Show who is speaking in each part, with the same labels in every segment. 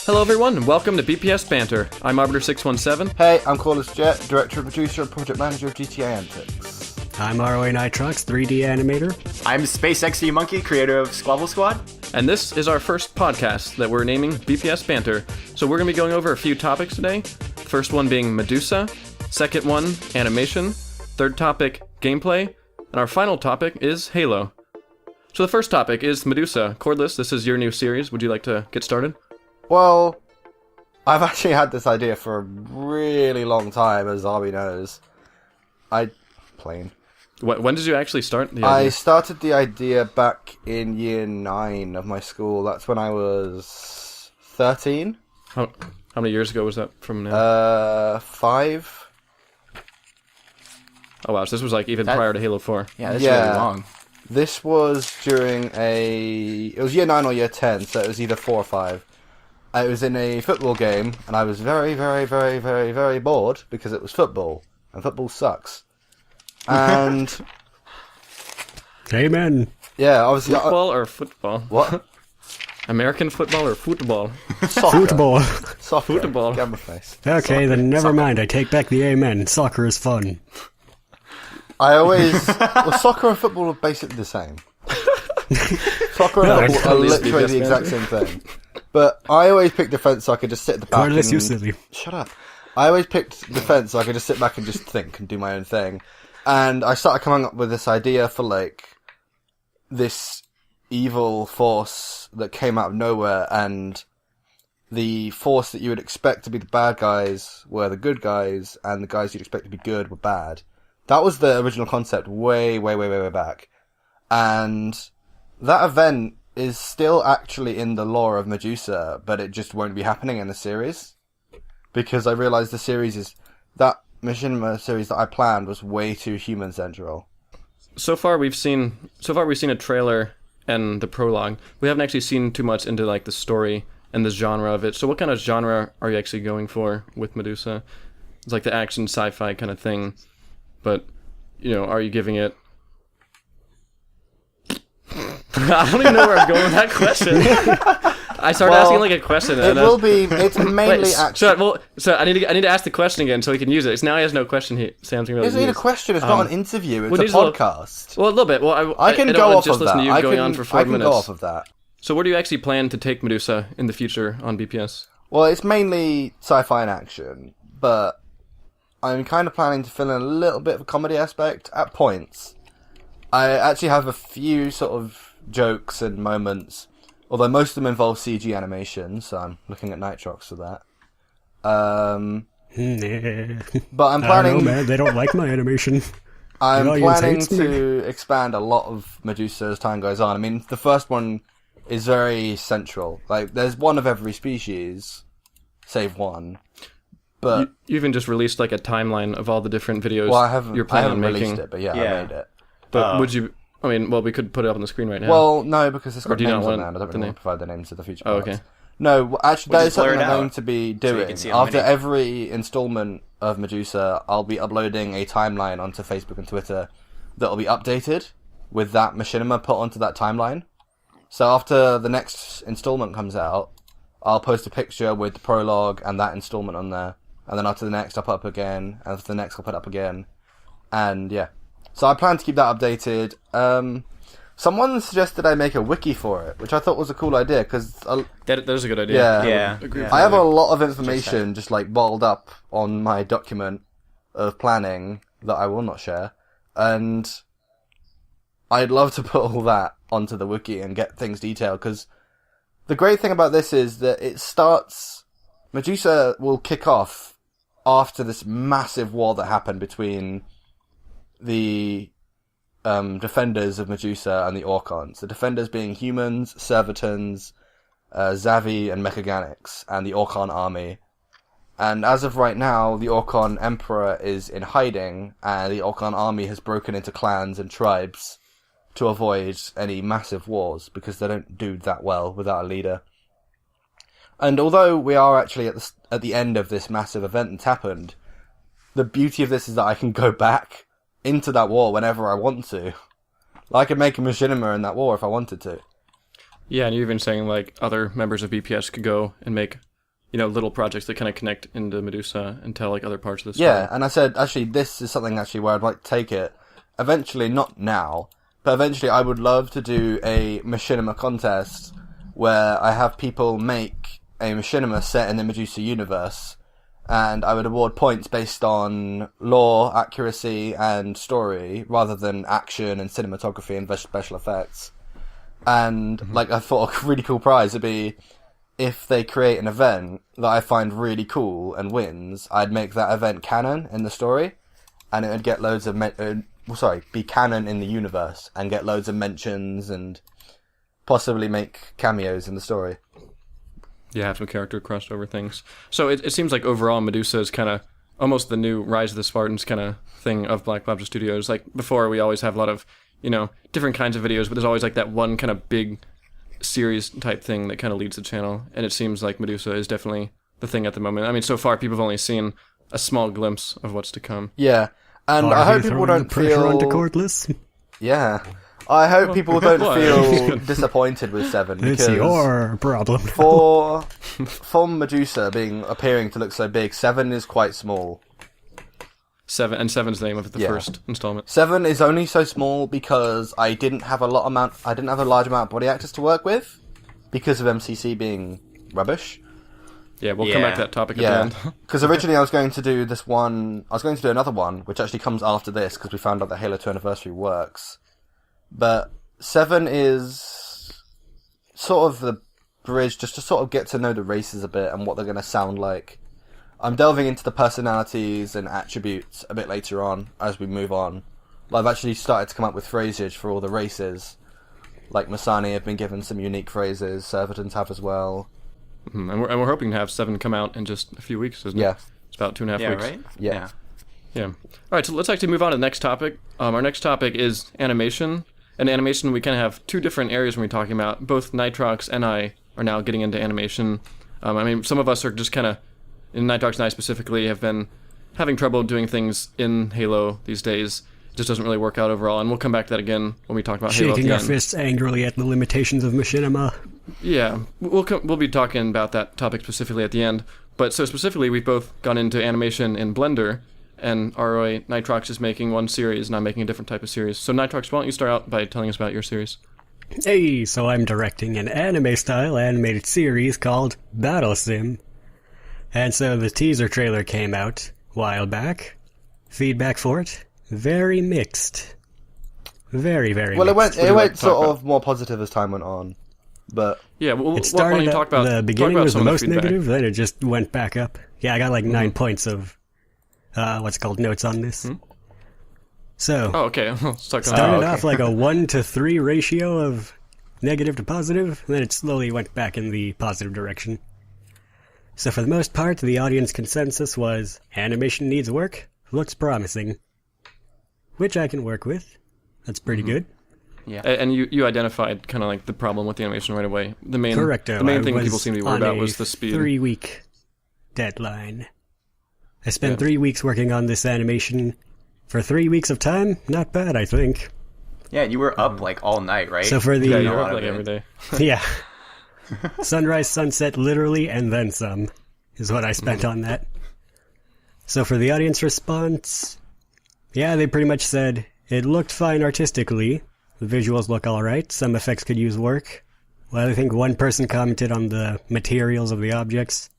Speaker 1: Hello everyone, and welcome to BPS Banter. I'm ARBITER617.
Speaker 2: Hey, I'm CORDLESS Jet, Director, Producer, and Project Manager of GTA Antics.
Speaker 3: I'm ROA NITROX, 3D animator.
Speaker 4: I'm SpaceXD Monkey, creator of Squabble Squad.
Speaker 1: And this is our first podcast that we're naming BPS Banter. So we're going to be going over a few topics today. First one being Medusa, second one, animation, third topic, gameplay, and our final topic is Halo. So the first topic is Medusa. CORDLESS, this is your new series. Would you like to get started?
Speaker 2: Well, I've actually had this idea for a really long time, as Arby knows.
Speaker 1: When did you actually start the idea?
Speaker 2: I started the idea back in year 9 of my school. That's when I was 13.
Speaker 1: How many years ago was that from now?
Speaker 2: 5.
Speaker 1: Oh wow, so this was like even prior to Halo 4.
Speaker 4: Yeah, that's really long.
Speaker 2: This was during it was year 9 or year 10, so it was either 4 or 5. It was in a football game, and I was very, very, very, very, very bored because it was football, and football sucks. And
Speaker 3: Amen.
Speaker 2: yeah, obviously,
Speaker 1: Football or football?
Speaker 2: what?
Speaker 1: American football or football?
Speaker 2: Soccer.
Speaker 3: Football.
Speaker 2: Soccer.
Speaker 1: Football.
Speaker 2: Get my face.
Speaker 3: Okay,
Speaker 2: Soccer.
Speaker 3: then never mind. I take back the amen. Soccer is fun.
Speaker 2: I always soccer and football are basically the same. Soccer and football are literally the exact same thing. But I always picked defense so I could just sit at the back.
Speaker 3: CORDLESS, you silly.
Speaker 2: Shut up. I always picked defense so I could just sit back and just think and do my own thing. And I started coming up with this idea for like this evil force that came out of nowhere, and the force that you would expect to be the bad guys were the good guys, and the guys you'd expect to be good were bad. That was the original concept way, way, way, way, way back. And that event is still actually in the lore of Medusa, but it just won't be happening in the series. Because I realised the series is... That Machinima series that I planned was way too human-central.
Speaker 1: So far we've seen a trailer and the prologue. We haven't actually seen too much into like the story and the genre of it. So what kind of genre are you actually going for with Medusa? It's like the action sci-fi kind of thing. But, you know, are you giving it... I don't even know where I'm going with that question. I started asking like a question.
Speaker 2: It's mainly action.
Speaker 1: So I need to ask the question again so he can use it. So now he has no question. Sam's going to
Speaker 2: It isn't a question, it's not an interview, it's a podcast.
Speaker 1: A little bit. Well,
Speaker 2: I can go off of that.
Speaker 1: I can
Speaker 2: go off of that.
Speaker 1: So where do you actually plan to take Medusa in the future on BPS?
Speaker 2: Well, it's mainly sci-fi and action, but I'm kind of planning to fill in a little bit of a comedy aspect at points. I actually have a few sort of jokes and moments, although most of them involve CG animation, so I'm looking at NITROX for that. But I'm planning...
Speaker 3: I don't know, man. They don't like my animation.
Speaker 2: I'm planning to expand a lot of Medusa as time goes on. I mean, the first one is very central. Like, there's one of every species, save one. But
Speaker 1: you even just released like a timeline of all the different videos you're planning on making.
Speaker 2: I haven't released it, but yeah, I made it.
Speaker 1: But would you... I mean, well, we could put it up on the screen right now.
Speaker 2: Well, no, because it's got
Speaker 1: names
Speaker 2: names on there, and I don't really want to provide the names of the future parts.
Speaker 1: Oh, okay.
Speaker 2: No, actually, that is something I'm going to be
Speaker 4: so
Speaker 2: doing. After every installment of Medusa, I'll be uploading a timeline onto Facebook and Twitter that'll be updated with that machinima put onto that timeline. So after the next installment comes out, I'll post a picture with the prologue and that installment on there. And then after the next, I'll put up again. And after the next, I'll put up again. And yeah. So I plan to keep that updated. Someone suggested I make a wiki for it, which I thought was a cool idea, because...
Speaker 1: That is a good idea.
Speaker 2: Yeah. I have a lot of information just like bottled up on my document of planning that I will not share. And I'd love to put all that onto the wiki and get things detailed, because the great thing about this is that it starts... Medusa will kick off after this massive war that happened between the defenders of Medusa and the Orcons. The defenders being humans, Servitans, Xavi, and Mechaganics, and the Orcon army. And as of right now, the Orcon Emperor is in hiding, and the Orcon army has broken into clans and tribes to avoid any massive wars, because they don't do that well without a leader. And although we are actually at the end of this massive event that's happened, the beauty of this is that I can go back into that war whenever I want to. I could make a machinima in that war if I wanted to.
Speaker 1: Yeah, and you're even saying like other members of BPS could go and make little projects that kind of connect into Medusa and tell like other parts of the story.
Speaker 2: Yeah, and I said, actually, this is something actually where I'd like to take it. Eventually, not now, but eventually I would love to do a machinima contest where I have people make a machinima set in the Medusa universe, and I would award points based on lore, accuracy, and story, rather than action and cinematography and special effects. And, like, I thought a really cool prize would be, if they create an event that I find really cool and wins, I'd make that event canon in the story, and it would get loads of be canon in the universe and get loads of mentions and possibly make cameos in the story.
Speaker 1: Yeah, have some character crossover things. So it seems like overall Medusa is kind of almost the new Rise of the Spartans kind of thing of Black Lobster Studios. Like before, we always have a lot of different kinds of videos, but there's always like that one kind of big series type thing that kind of leads the channel, and it seems like Medusa is definitely the thing at the moment. I mean, so far people have only seen a small glimpse of what's to come.
Speaker 2: Yeah, and I hope people don't feel
Speaker 3: onto Cordless.
Speaker 2: Yeah, I hope people don't feel disappointed with 7 because
Speaker 3: It's your problem.
Speaker 2: for Medusa appearing to look so big, 7 is quite small.
Speaker 1: 7's the name of the first installment.
Speaker 2: 7 is only so small because I didn't have a large amount of body actors to work with because of MCC being rubbish.
Speaker 1: Yeah, we'll come back to that topic at the end.
Speaker 2: Because originally I was going to do another one, which actually comes after this because we found out that Halo 2 Anniversary works. But 7 is sort of the bridge just to sort of get to know the races a bit and what they're going to sound like. I'm delving into the personalities and attributes a bit later on as we move on. I've actually started to come up with phrases for all the races. Like Masani have been given some unique phrases, Servadans have as well.
Speaker 1: Mm-hmm. And we're hoping to have 7 come out in just a few weeks, isn't it?
Speaker 2: Yeah.
Speaker 1: It's about 2.5 weeks.
Speaker 4: Right?
Speaker 2: Yeah.
Speaker 1: Yeah. All right, so let's actually move on to the next topic. Our next topic is animation. And animation, we kind of have 2 different areas when we're talking about. Both NITROX and I are now getting into animation. I mean, some of us are just kind of, in NITROX and I specifically, have been having trouble doing things in Halo these days. It just doesn't really work out overall, and we'll come back to that again when we talk about Halo at
Speaker 3: Shaking
Speaker 1: the
Speaker 3: our
Speaker 1: end.
Speaker 3: fists angrily at the limitations of machinima.
Speaker 1: Yeah, we'll be talking about that topic specifically at the end. But so specifically, we've both gone into animation in Blender, and ROA NITROX is making one series, and I'm making a different type of series. So NITROX, why don't you start out by telling us about your series?
Speaker 3: Hey, so I'm directing an anime-style animated series called Battle Sim. And so the teaser trailer came out a while back. Feedback for it, very mixed. Very, very
Speaker 2: Well,
Speaker 3: mixed.
Speaker 2: it went sort of more positive as time went on. But
Speaker 1: Yeah, well,
Speaker 3: It started
Speaker 1: why don't you talk about
Speaker 3: the beginning
Speaker 1: talk about
Speaker 3: was the
Speaker 1: some of
Speaker 3: most
Speaker 1: feedback.
Speaker 3: negative, then it just went back up. Yeah, I got like 9 points of, notes on this. So,
Speaker 1: Oh, okay. Let's talk about
Speaker 3: started
Speaker 1: that.
Speaker 3: off like a 1-to-3 ratio of negative to positive, and then it slowly went back in the positive direction. So for the most part, the audience consensus was, animation needs work, looks promising. Which I can work with. That's pretty good.
Speaker 1: And you identified kind of like the problem with the animation right away. The main
Speaker 3: Correcto.
Speaker 1: The main
Speaker 3: I
Speaker 1: thing
Speaker 3: was
Speaker 1: people seem to be worried
Speaker 3: on
Speaker 1: about
Speaker 3: a
Speaker 1: was the speed.
Speaker 3: 3-week deadline. I spent 3 weeks working on this animation. For 3 weeks of time, not bad, I think.
Speaker 4: Yeah, you were up like all night, right?
Speaker 3: So for the
Speaker 1: Yeah,
Speaker 4: a
Speaker 1: you're
Speaker 4: lot
Speaker 1: up
Speaker 4: of
Speaker 1: like
Speaker 4: it.
Speaker 1: every day.
Speaker 3: yeah, sunrise, sunset, literally, and then some is what I spent on that. So for the audience response, yeah, they pretty much said it looked fine artistically. The visuals look alright. Some effects could use work. Well, I think one person commented on the materials of the objects.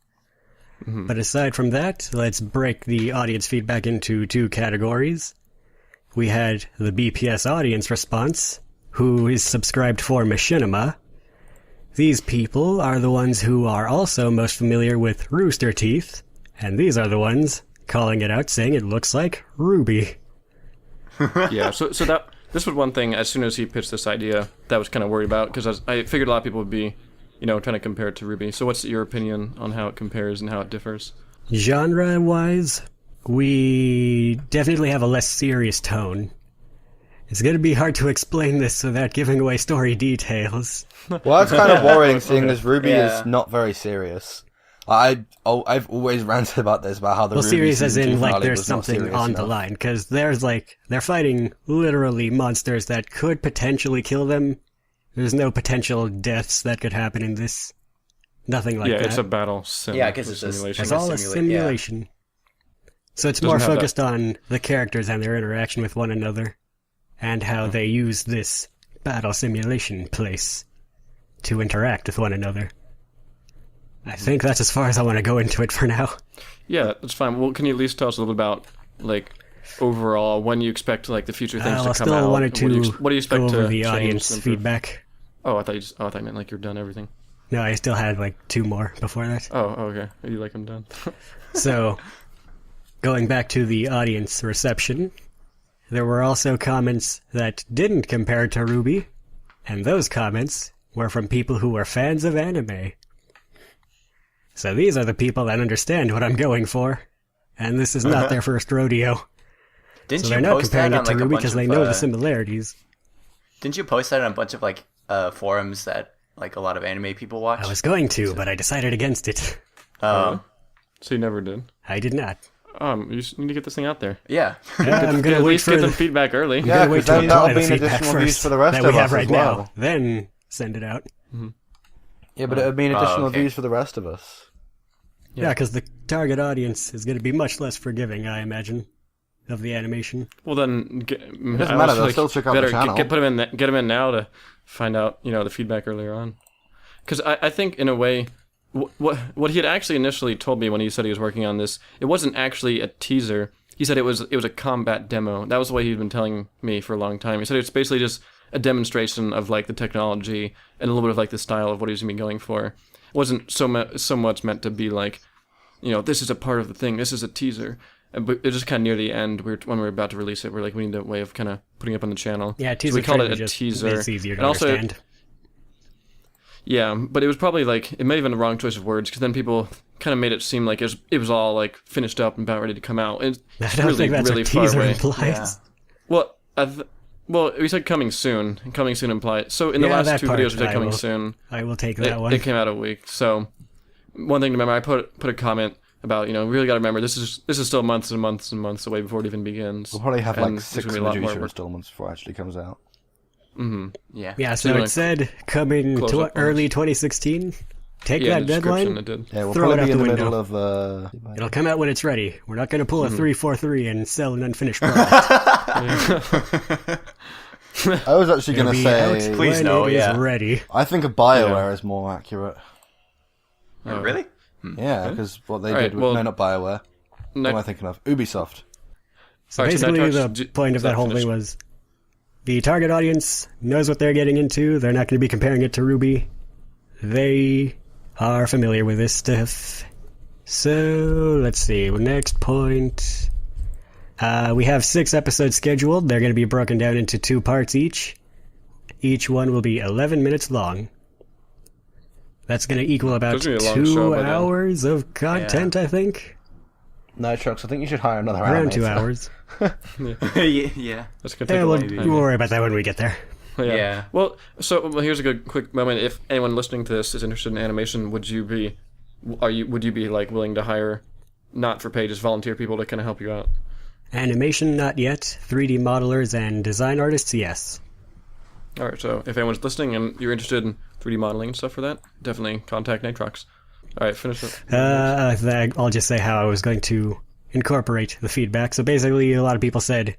Speaker 3: But aside from that, let's break the audience feedback into 2 categories. We had the BPS audience response, who is subscribed for Machinima. These people are the ones who are also most familiar with Rooster Teeth, and these are the ones calling it out, saying it looks like Ruby.
Speaker 1: Yeah, so this was one thing, as soon as he pitched this idea, that I was kind of worried about, because I figured a lot of people would be, trying to compare it to Ruby. So what's your opinion on how it compares and how it differs?
Speaker 3: Genre-wise, we definitely have a less serious tone. It's going to be hard to explain this without giving away story details.
Speaker 2: well, that's kind of worrying, seeing as Ruby
Speaker 4: Yeah.
Speaker 2: is not very serious. I've always ranted about this, about how the
Speaker 3: Well,
Speaker 2: Ruby
Speaker 3: serious as
Speaker 2: season 2
Speaker 3: in, like,
Speaker 2: finale
Speaker 3: there's
Speaker 2: was not
Speaker 3: something
Speaker 2: serious
Speaker 3: on the
Speaker 2: enough.
Speaker 3: line, because there's, like, they're fighting literally monsters that could potentially kill them. There's no potential deaths that could happen in this. Nothing like
Speaker 1: yeah,
Speaker 3: that.
Speaker 1: it's a battle sim.
Speaker 4: Yeah, I guess it's a
Speaker 1: simulation.
Speaker 3: It's all a simulation. So it's
Speaker 1: Doesn't
Speaker 3: more
Speaker 1: have that-
Speaker 3: focused on the characters and their interaction with one another, and how they use this battle simulation place to interact with one another. I think that's as far as I want to go into it for now.
Speaker 1: Yeah, that's fine. Well, can you at least tell us a little bit about, like, overall, when you expect, like, the future things to
Speaker 3: I
Speaker 1: come
Speaker 3: still
Speaker 1: out?
Speaker 3: wanted to
Speaker 1: what do you expect
Speaker 3: go over
Speaker 1: to
Speaker 3: the
Speaker 1: change
Speaker 3: audience
Speaker 1: and improve?
Speaker 3: feedback.
Speaker 1: Oh, I thought you meant like you're done everything.
Speaker 3: No, I still had like 2 more before that.
Speaker 1: Oh, okay. You like them done?
Speaker 3: So, going back to the audience reception, there were also comments that didn't compare to Ruby, and those comments were from people who were fans of anime. So these are the people that understand what I'm going for, and this is not their first rodeo.
Speaker 4: Didn't
Speaker 3: So
Speaker 4: you
Speaker 3: they're not
Speaker 4: post that
Speaker 3: comparing
Speaker 4: on
Speaker 3: it to
Speaker 4: like a
Speaker 3: Ruby
Speaker 4: bunch
Speaker 3: because
Speaker 4: of?
Speaker 3: they know the similarities.
Speaker 4: Didn't you post that on a bunch of like forums that like a lot of anime people watch?
Speaker 3: I was going to, but I decided against it.
Speaker 4: Um,
Speaker 1: So you never did?
Speaker 3: I did not.
Speaker 1: You just need to get this thing out there.
Speaker 4: yeah.
Speaker 3: Yeah, I'm
Speaker 1: At
Speaker 3: going to wait
Speaker 1: least
Speaker 3: for
Speaker 1: get them
Speaker 3: the...
Speaker 1: feedback early.
Speaker 2: Yeah,
Speaker 3: Gotta wait
Speaker 2: because
Speaker 3: to
Speaker 2: then that'll
Speaker 3: apply the
Speaker 2: be an
Speaker 3: feedback
Speaker 2: additional views
Speaker 3: first
Speaker 2: for the rest
Speaker 3: that
Speaker 2: of
Speaker 3: we
Speaker 2: us
Speaker 3: have right
Speaker 2: as well.
Speaker 3: now. Then send it out.
Speaker 2: Yeah, but it would mean additional
Speaker 4: okay.
Speaker 2: views for the rest of us.
Speaker 3: Yeah, because the target audience is going to be much less forgiving, I imagine, of the animation.
Speaker 1: Well, then
Speaker 2: It doesn't matter, they'll still check out the channel.
Speaker 1: Get them in now to find out, the feedback earlier on. Because I think in a way, what he had actually initially told me when he said he was working on this, it wasn't actually a teaser. He said it was a combat demo. That was the way he'd been telling me for a long time. He said it's basically just a demonstration of like the technology and a little bit of like the style of what he's gonna be going for. It wasn't so much meant to be like, this is a part of the thing. This is a teaser. But it was just kind of near the end. When we were about to release it, we're like, we need a way of kind of putting it up on the channel.
Speaker 3: Yeah,
Speaker 1: So
Speaker 3: teaser
Speaker 1: we called
Speaker 3: trailer
Speaker 1: it a
Speaker 3: just
Speaker 1: teaser.
Speaker 3: It's easier to
Speaker 1: And also,
Speaker 3: understand.
Speaker 1: yeah, but it was probably like, it may have been the wrong choice of words, because then people kind of made it seem like it was all like finished up and about ready to come out. It's
Speaker 3: I don't
Speaker 1: really,
Speaker 3: think that's
Speaker 1: really
Speaker 3: what
Speaker 1: far
Speaker 3: teaser
Speaker 1: away.
Speaker 3: implies.
Speaker 4: Yeah.
Speaker 1: Well, we said coming soon. And coming soon implied. So in the
Speaker 3: Yeah,
Speaker 1: last
Speaker 3: that
Speaker 1: 2
Speaker 3: part
Speaker 1: videos we said
Speaker 3: I
Speaker 1: coming
Speaker 3: will-
Speaker 1: soon.
Speaker 3: I will take that one.
Speaker 1: It came out a week. So one thing to remember, I put a comment about, we really got to remember this is still months and months and months away before it even begins.
Speaker 2: We'll probably have
Speaker 1: And
Speaker 2: like
Speaker 1: there's
Speaker 2: 6
Speaker 1: gonna be a lot
Speaker 2: Medusa
Speaker 1: more.
Speaker 2: installments before it actually comes out.
Speaker 4: Yeah.
Speaker 3: Yeah,
Speaker 1: So
Speaker 3: so
Speaker 1: you
Speaker 3: it said coming
Speaker 1: close
Speaker 3: to
Speaker 1: up on
Speaker 3: early 2016. Take
Speaker 1: Yeah,
Speaker 3: that
Speaker 1: in the description
Speaker 3: deadline.
Speaker 1: it did.
Speaker 2: Yeah, we'll
Speaker 3: Throw it
Speaker 2: probably
Speaker 3: out
Speaker 2: be in
Speaker 3: the
Speaker 2: the
Speaker 3: window.
Speaker 2: middle of...
Speaker 3: It'll come out when it's ready. We're not going to pull a 343 and sell an unfinished product.
Speaker 2: I was actually
Speaker 3: It'll
Speaker 2: going to
Speaker 3: be out
Speaker 2: say...
Speaker 4: Please
Speaker 3: when
Speaker 4: no,
Speaker 3: it is
Speaker 4: yeah.
Speaker 3: ready.
Speaker 2: I think a BioWare is more accurate.
Speaker 4: Oh, really?
Speaker 2: Yeah, because what they
Speaker 1: Alright,
Speaker 2: did with...
Speaker 1: well-
Speaker 2: no, not BioWare. What am I thinking of? Ubisoft.
Speaker 3: So
Speaker 1: Alright, so
Speaker 3: basically,
Speaker 1: NITROX,
Speaker 3: the point of
Speaker 1: is
Speaker 3: that
Speaker 1: that
Speaker 3: whole
Speaker 1: finished?
Speaker 3: thing was the target audience knows what they're getting into. They're not going to be comparing it to Ruby. They are familiar with this stuff. So, let's see. Next point. We have 6 episodes scheduled. They're going to be broken down into 2 parts each. Each one will be 11 minutes long. That's going to equal about
Speaker 1: That's gonna be a long show
Speaker 3: 2
Speaker 1: by then.
Speaker 3: hours of content, I think.
Speaker 2: NITROX, I think you should hire another
Speaker 3: Around
Speaker 2: animator.
Speaker 3: 2 hours.
Speaker 4: Yeah.
Speaker 1: That's gonna take
Speaker 3: Yeah,
Speaker 1: a
Speaker 3: we'll
Speaker 1: long time.
Speaker 3: worry about that when we get there.
Speaker 4: Yeah.
Speaker 1: Well, here's a good quick moment. If anyone listening to this is interested in animation, would you be like willing to hire, not for pay, just volunteer people to kind of help you out?
Speaker 3: Animation, not yet. 3D modelers and design artists, yes.
Speaker 1: All right. So if anyone's listening and you're interested in 3D modeling and stuff for that, definitely contact NITROX. All right, finish it.
Speaker 3: I'll just say how I was going to incorporate the feedback. So basically, a lot of people said,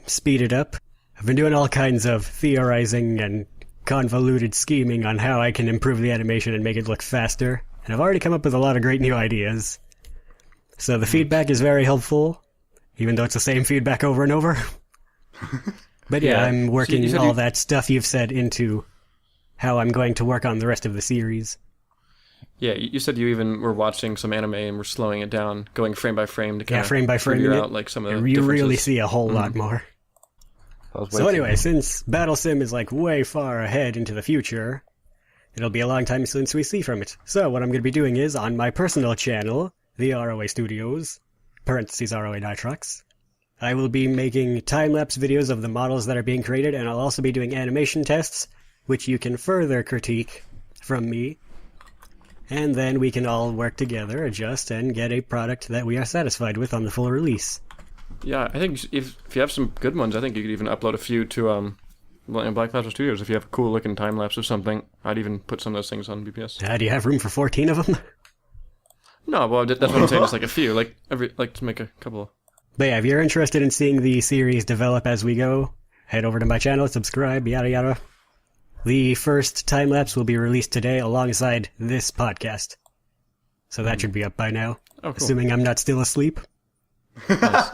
Speaker 3: speed it up. I've been doing all kinds of theorizing and convoluted scheming on how I can improve the animation and make it look faster. And I've already come up with a lot of great new ideas. So the feedback is very helpful, even though it's the same feedback over and over. But yeah,
Speaker 1: Yeah.
Speaker 3: I'm working
Speaker 1: So you said
Speaker 3: all that stuff you've said into how I'm going to work on the rest of the series.
Speaker 1: Yeah, you said you even were watching some anime and were slowing it down, going frame by frame to kind
Speaker 3: Yeah,
Speaker 1: of
Speaker 3: frame by frame.
Speaker 1: figure out like some of the
Speaker 3: You really
Speaker 1: differences.
Speaker 3: see a whole lot more.
Speaker 2: I was
Speaker 3: So
Speaker 2: waiting.
Speaker 3: anyway, since Battle Sim is like way far ahead into the future, it'll be a long time since we see from it. So what I'm going to be doing is, on my personal channel, the ROA Studios, parentheses ROA NITROX, I will be making time-lapse videos of the models that are being created, and I'll also be doing animation tests, which you can further critique from me. And then we can all work together, adjust, and get a product that we are satisfied with on the full release.
Speaker 1: Yeah, I think if you have some good ones, I think you could even upload a few to Black Plasma Studios. If you have a cool looking time lapse of something, I'd even put some of those things on BPS.
Speaker 3: Do you have room for 14 of them?
Speaker 1: No, well, that's what I'm saying. Just like a few, like to make a couple.
Speaker 3: But yeah, if you're interested in seeing the series develop as we go, head over to my channel, subscribe, yada yada. The first time lapse will be released today alongside this podcast. So that should be up by now.
Speaker 1: Oh, cool.
Speaker 3: Assuming I'm not still asleep.
Speaker 1: Nice.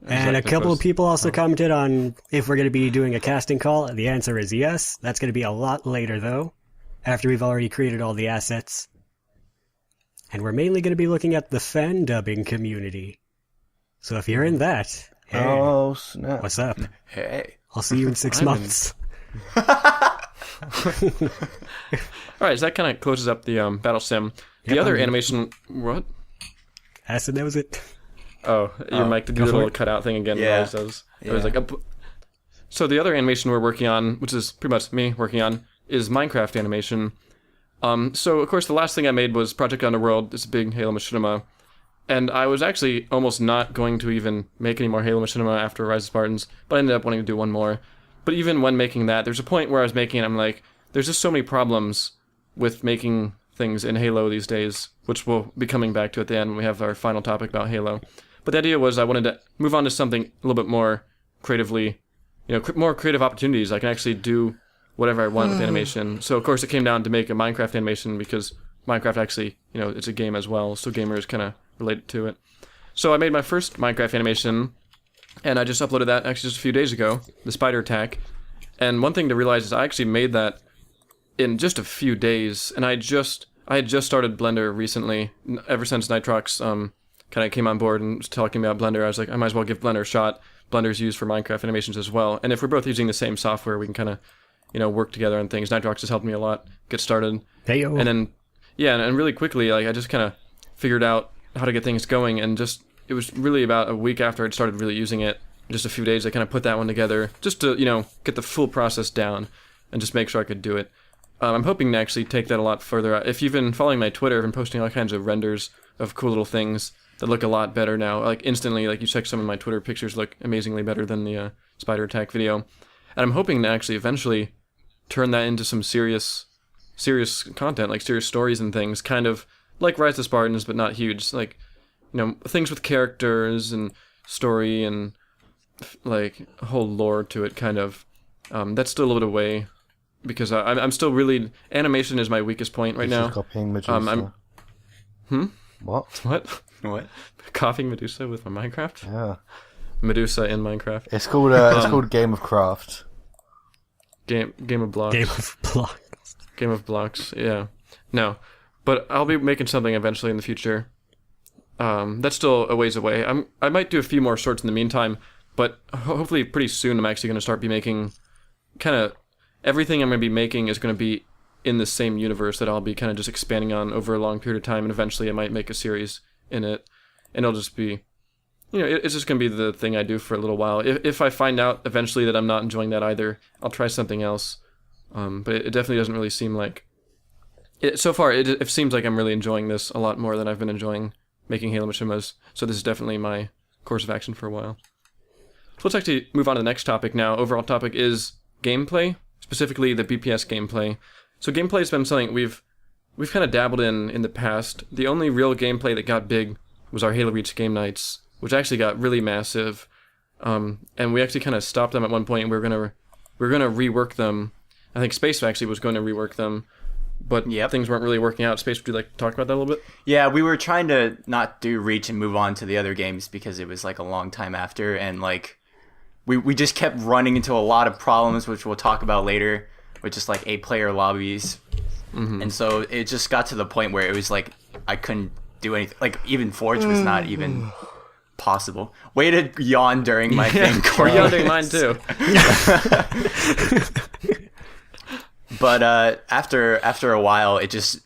Speaker 3: And a couple of people also commented on if we're going to be doing a casting call. The answer is yes. That's going to be a lot later, though, after we've already created all the assets. And we're mainly going to be looking at the fan dubbing community. So if you're in that, hey,
Speaker 2: Oh, snap.
Speaker 3: what's up?
Speaker 4: Hey.
Speaker 3: I'll see you in 6 months.
Speaker 1: All right, so that kind of closes up the battle sim. The
Speaker 3: Yep,
Speaker 1: other
Speaker 3: I'm-
Speaker 1: animation, what?
Speaker 3: I said that was it.
Speaker 1: Oh, your mic did the
Speaker 3: go for
Speaker 1: little
Speaker 3: it.
Speaker 1: cutout thing again.
Speaker 4: Yeah.
Speaker 1: It was like so the other animation we're working on, which is pretty much me working on, is Minecraft animation. So of course the last thing I made was Project Underworld, this big Halo Machinima, and I was actually almost not going to even make any more Halo Machinima after Rise of Spartans, but I ended up wanting to do one more. But even when making that, there's a point where I was making it, I'm like, there's just so many problems with making things in Halo these days, which we'll be coming back to at the end when we have our final topic about Halo. But the idea was I wanted to move on to something a little bit more creatively, more creative opportunities. I can actually do whatever I want with animation. So of course it came down to make a Minecraft animation because Minecraft actually, it's a game as well, so gamers kind of related to it. So I made my first Minecraft animation, and I just uploaded that actually just a few days ago, the spider attack. And one thing to realize is I actually made that in just a few days, and I had just started Blender recently. Ever since NITROX kind of came on board and was talking about Blender, I was like, I might as well give Blender a shot. Blender's used for Minecraft animations as well, and if we're both using the same software, we can kind of, work together on things. NITROX has helped me a lot get started.
Speaker 3: Hey-o.
Speaker 1: And then, and really quickly, I just kind of figured out how to get things going, and it was really about a week after I'd started really using it, just a few days, I kind of put that one together, just to, get the full process down, and just make sure I could do it. I'm hoping to actually take that a lot further. If you've been following my Twitter, I've been posting all kinds of renders of cool little things that look a lot better now. Like instantly, you check some of my Twitter pictures look amazingly better than the spider attack video. And I'm hoping to actually eventually turn that into some serious content, like serious stories and things, kind of like Rise of Spartans, but not huge. Like, things with characters and story and like a whole lore to it, kind of. That's still a little bit away. Because I'm still really... Animation is my weakest point right now.
Speaker 2: Just copying Medusa. What?
Speaker 1: What? Copying Medusa with my Minecraft?
Speaker 2: Yeah.
Speaker 1: Medusa in Minecraft.
Speaker 2: It's called Game of Craft.
Speaker 1: Game of Blocks.
Speaker 3: Game of blocks.
Speaker 1: Game of Blocks, yeah. No. But I'll be making something eventually in the future. That's still a ways away. I might do a few more shorts in the meantime, but hopefully pretty soon I'm actually going to start be making kind of... Everything I'm going to be making is going to be in the same universe that I'll be kind of just expanding on over a long period of time, and eventually I might make a series in it, and it'll just be, it's just going to be the thing I do for a little while. If I find out eventually that I'm not enjoying that either, I'll try something else, but it definitely doesn't really seem like, so far it seems like I'm really enjoying this a lot more than I've been enjoying making Halo Machinimas, so this is definitely my course of action for a while. So let's actually move on to the next topic now. Overall topic is gameplay. Specifically the BPS gameplay. So gameplay has been something we've kind of dabbled in the past. The only real gameplay that got big was our Halo Reach game nights, which actually got really massive. And we actually kind of stopped them at one point, and we were gonna rework them. I think Space actually was going to rework them, but things weren't really working out. Space, would you like to talk about that a little bit?
Speaker 4: Yeah, we were trying to not do Reach and move on to the other games because it was a long time after, and we just kept running into a lot of problems, which we'll talk about later, with just 8-player lobbies. Mm-hmm. And so it just got to the point where it was I couldn't do anything. Even Forge was not even possible. Way to yawn during my thing.
Speaker 1: Or yawn during mine too.
Speaker 4: But after a while, it just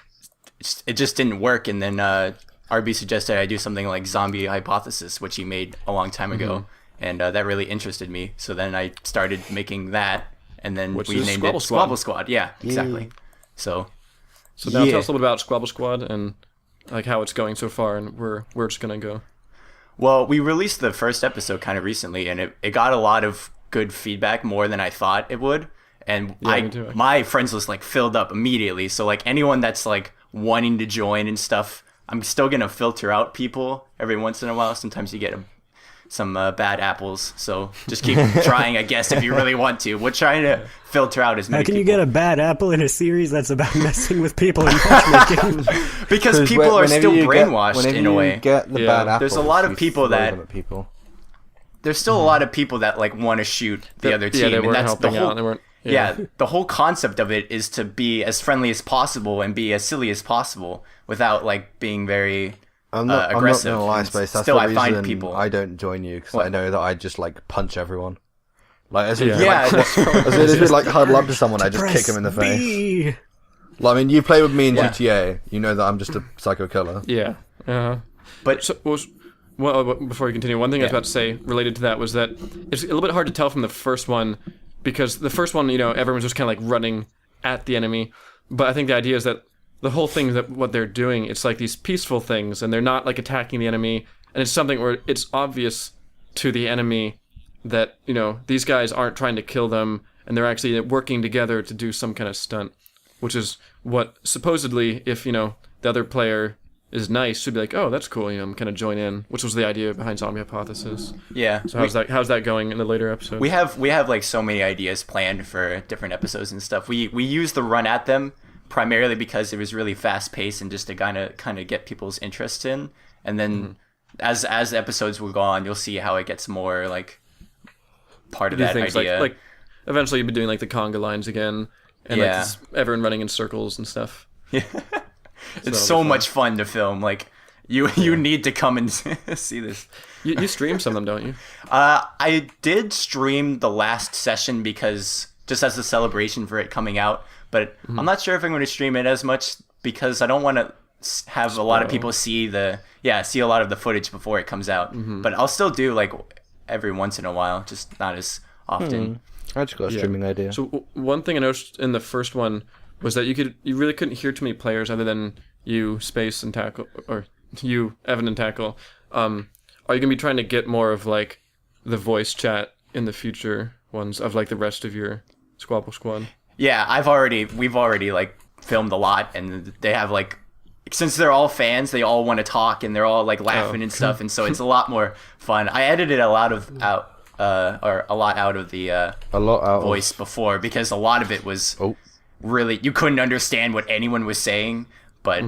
Speaker 4: didn't work. And then RB suggested I do something like Zombie Hypothesis, which he made a long time ago. Mm-hmm. And that really interested me. So then I started making that, and then we named it Squabble Squad. Yeah, exactly. So
Speaker 1: now tell us a little bit about Squabble Squad and how it's going so far and where it's going to go.
Speaker 4: Well, we released the first episode kind of recently, and it got a lot of good feedback, more than I thought it would. And
Speaker 1: me too, actually.
Speaker 4: my friends list like filled up immediately. So like anyone that's like wanting to join and stuff, I'm still gonna filter out people every once in a while. Sometimes you get some bad apples, so just keep trying, I guess, if you really want to. We're trying to filter out as many
Speaker 3: How can
Speaker 4: people.
Speaker 3: you get a bad apple in a series that's about messing with people and matchmaking?
Speaker 4: Because people are still brainwashed in a way.
Speaker 2: Get the bad apples,
Speaker 4: There's a lot of
Speaker 2: you
Speaker 4: people
Speaker 2: throw
Speaker 4: that-
Speaker 2: them at people.
Speaker 4: There's still a lot of people that like want to shoot the other team,
Speaker 1: they
Speaker 4: and
Speaker 1: weren't
Speaker 4: that's the
Speaker 1: helping
Speaker 4: whole.
Speaker 1: out. They weren't.
Speaker 4: Yeah, the whole concept of it is to be as friendly as possible and be as silly as possible without like being very aggressive.
Speaker 2: I'm not gonna lie,
Speaker 4: And
Speaker 2: Space. That's
Speaker 4: still,
Speaker 2: the
Speaker 4: I
Speaker 2: reason
Speaker 4: find people.
Speaker 2: I don't join you, because
Speaker 4: What?
Speaker 2: I know that I just like punch everyone. Like as soon as,
Speaker 4: Yeah,
Speaker 2: as soon as we like huddle up to someone, I just kick him in the face.
Speaker 3: B.
Speaker 2: Like, I mean, you play with me in
Speaker 4: Yeah.
Speaker 2: GTA, you know that I'm just a psycho killer.
Speaker 1: Yeah.
Speaker 4: But
Speaker 1: So, well, before we continue, one thing I was about to say related to that was that it's a little bit hard to tell from the first one, because the first one, everyone's just kind of like running at the enemy. But I think the idea is that the whole thing, that what they're doing, it's like these peaceful things, and they're not like attacking the enemy. And it's something where it's obvious to the enemy that, these guys aren't trying to kill them, and they're actually working together to do some kind of stunt, which is what supposedly, if, the other player is nice, should be like, oh, that's cool, kind of join in, which was the idea behind Zombie Hypothesis.
Speaker 4: yeah,
Speaker 1: So how's that going in the later episodes?
Speaker 4: we have like so many ideas planned for different episodes and stuff. We use the run at them primarily because it was really fast paced and just to kind of get people's interest in, and then as episodes will go on, you'll see how it gets more like part of
Speaker 1: do
Speaker 4: that
Speaker 1: things
Speaker 4: idea.
Speaker 1: like eventually you'll be doing like the conga lines again, and like
Speaker 4: Yeah.
Speaker 1: everyone running in circles and stuff.
Speaker 4: It's
Speaker 1: that'll
Speaker 4: so
Speaker 1: be
Speaker 4: much fun to film. Like you need to come and see this.
Speaker 1: You stream some of them, don't you?
Speaker 4: I did stream the last session because just as a celebration for it coming out, but I'm not sure if I'm going to stream it as much because I don't want to have a lot of people see a lot of the footage before it comes out. But I'll still do like every once in a while, just not as often.
Speaker 2: I just got a streaming idea.
Speaker 1: So one thing I noticed in the first one was that you really couldn't hear too many players other than you, Space, and Tackle, or you, Evan, and Tackle. Are you gonna be trying to get more of like the voice chat in the future ones of like the rest of your Squabble Squad?
Speaker 4: Yeah, we've already like filmed a lot, and they have like, since they're all fans, they all want to talk and they're all like laughing and stuff, and so it's a lot more fun. I edited a lot out of the voice before because a lot of it was really, you couldn't understand what anyone was saying, but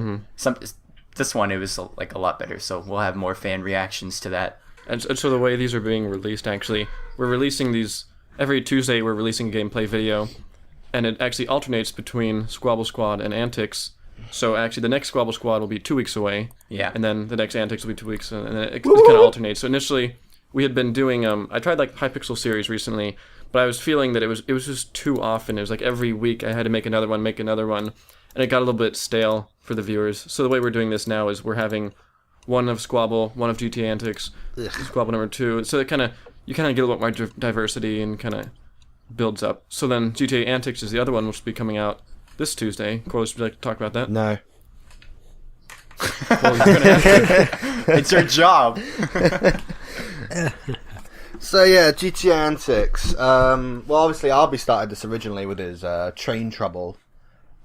Speaker 4: this one it was like a lot better. So we'll have more fan reactions to that.
Speaker 1: And so the way these are being released, actually, we're releasing these every Tuesday. We're releasing a gameplay video, and it actually alternates between Squabble Squad and Antics. So actually, the next Squabble Squad will be 2 weeks away.
Speaker 4: Yeah.
Speaker 1: And then the next Antics will be 2 weeks, and then it kind of alternates. So initially, we had been doing I tried like Hypixel series recently, but I was feeling that it was just too often. It was like every week I had to make another one, and it got a little bit stale for the viewers. So the way we're doing this now is we're having one of Squabble, one of GTA Antics, Squabble number 2. So you kind of get a little bit more diversity and kind of builds up. So then GTA Antics is the other one, which will be coming out this Tuesday. Corliss, would you like to talk about that?
Speaker 2: No.
Speaker 1: Well, you're gonna have to.
Speaker 4: It's your job.
Speaker 2: So yeah, GTA Antics. Well, obviously, Arby started this originally with his train trouble,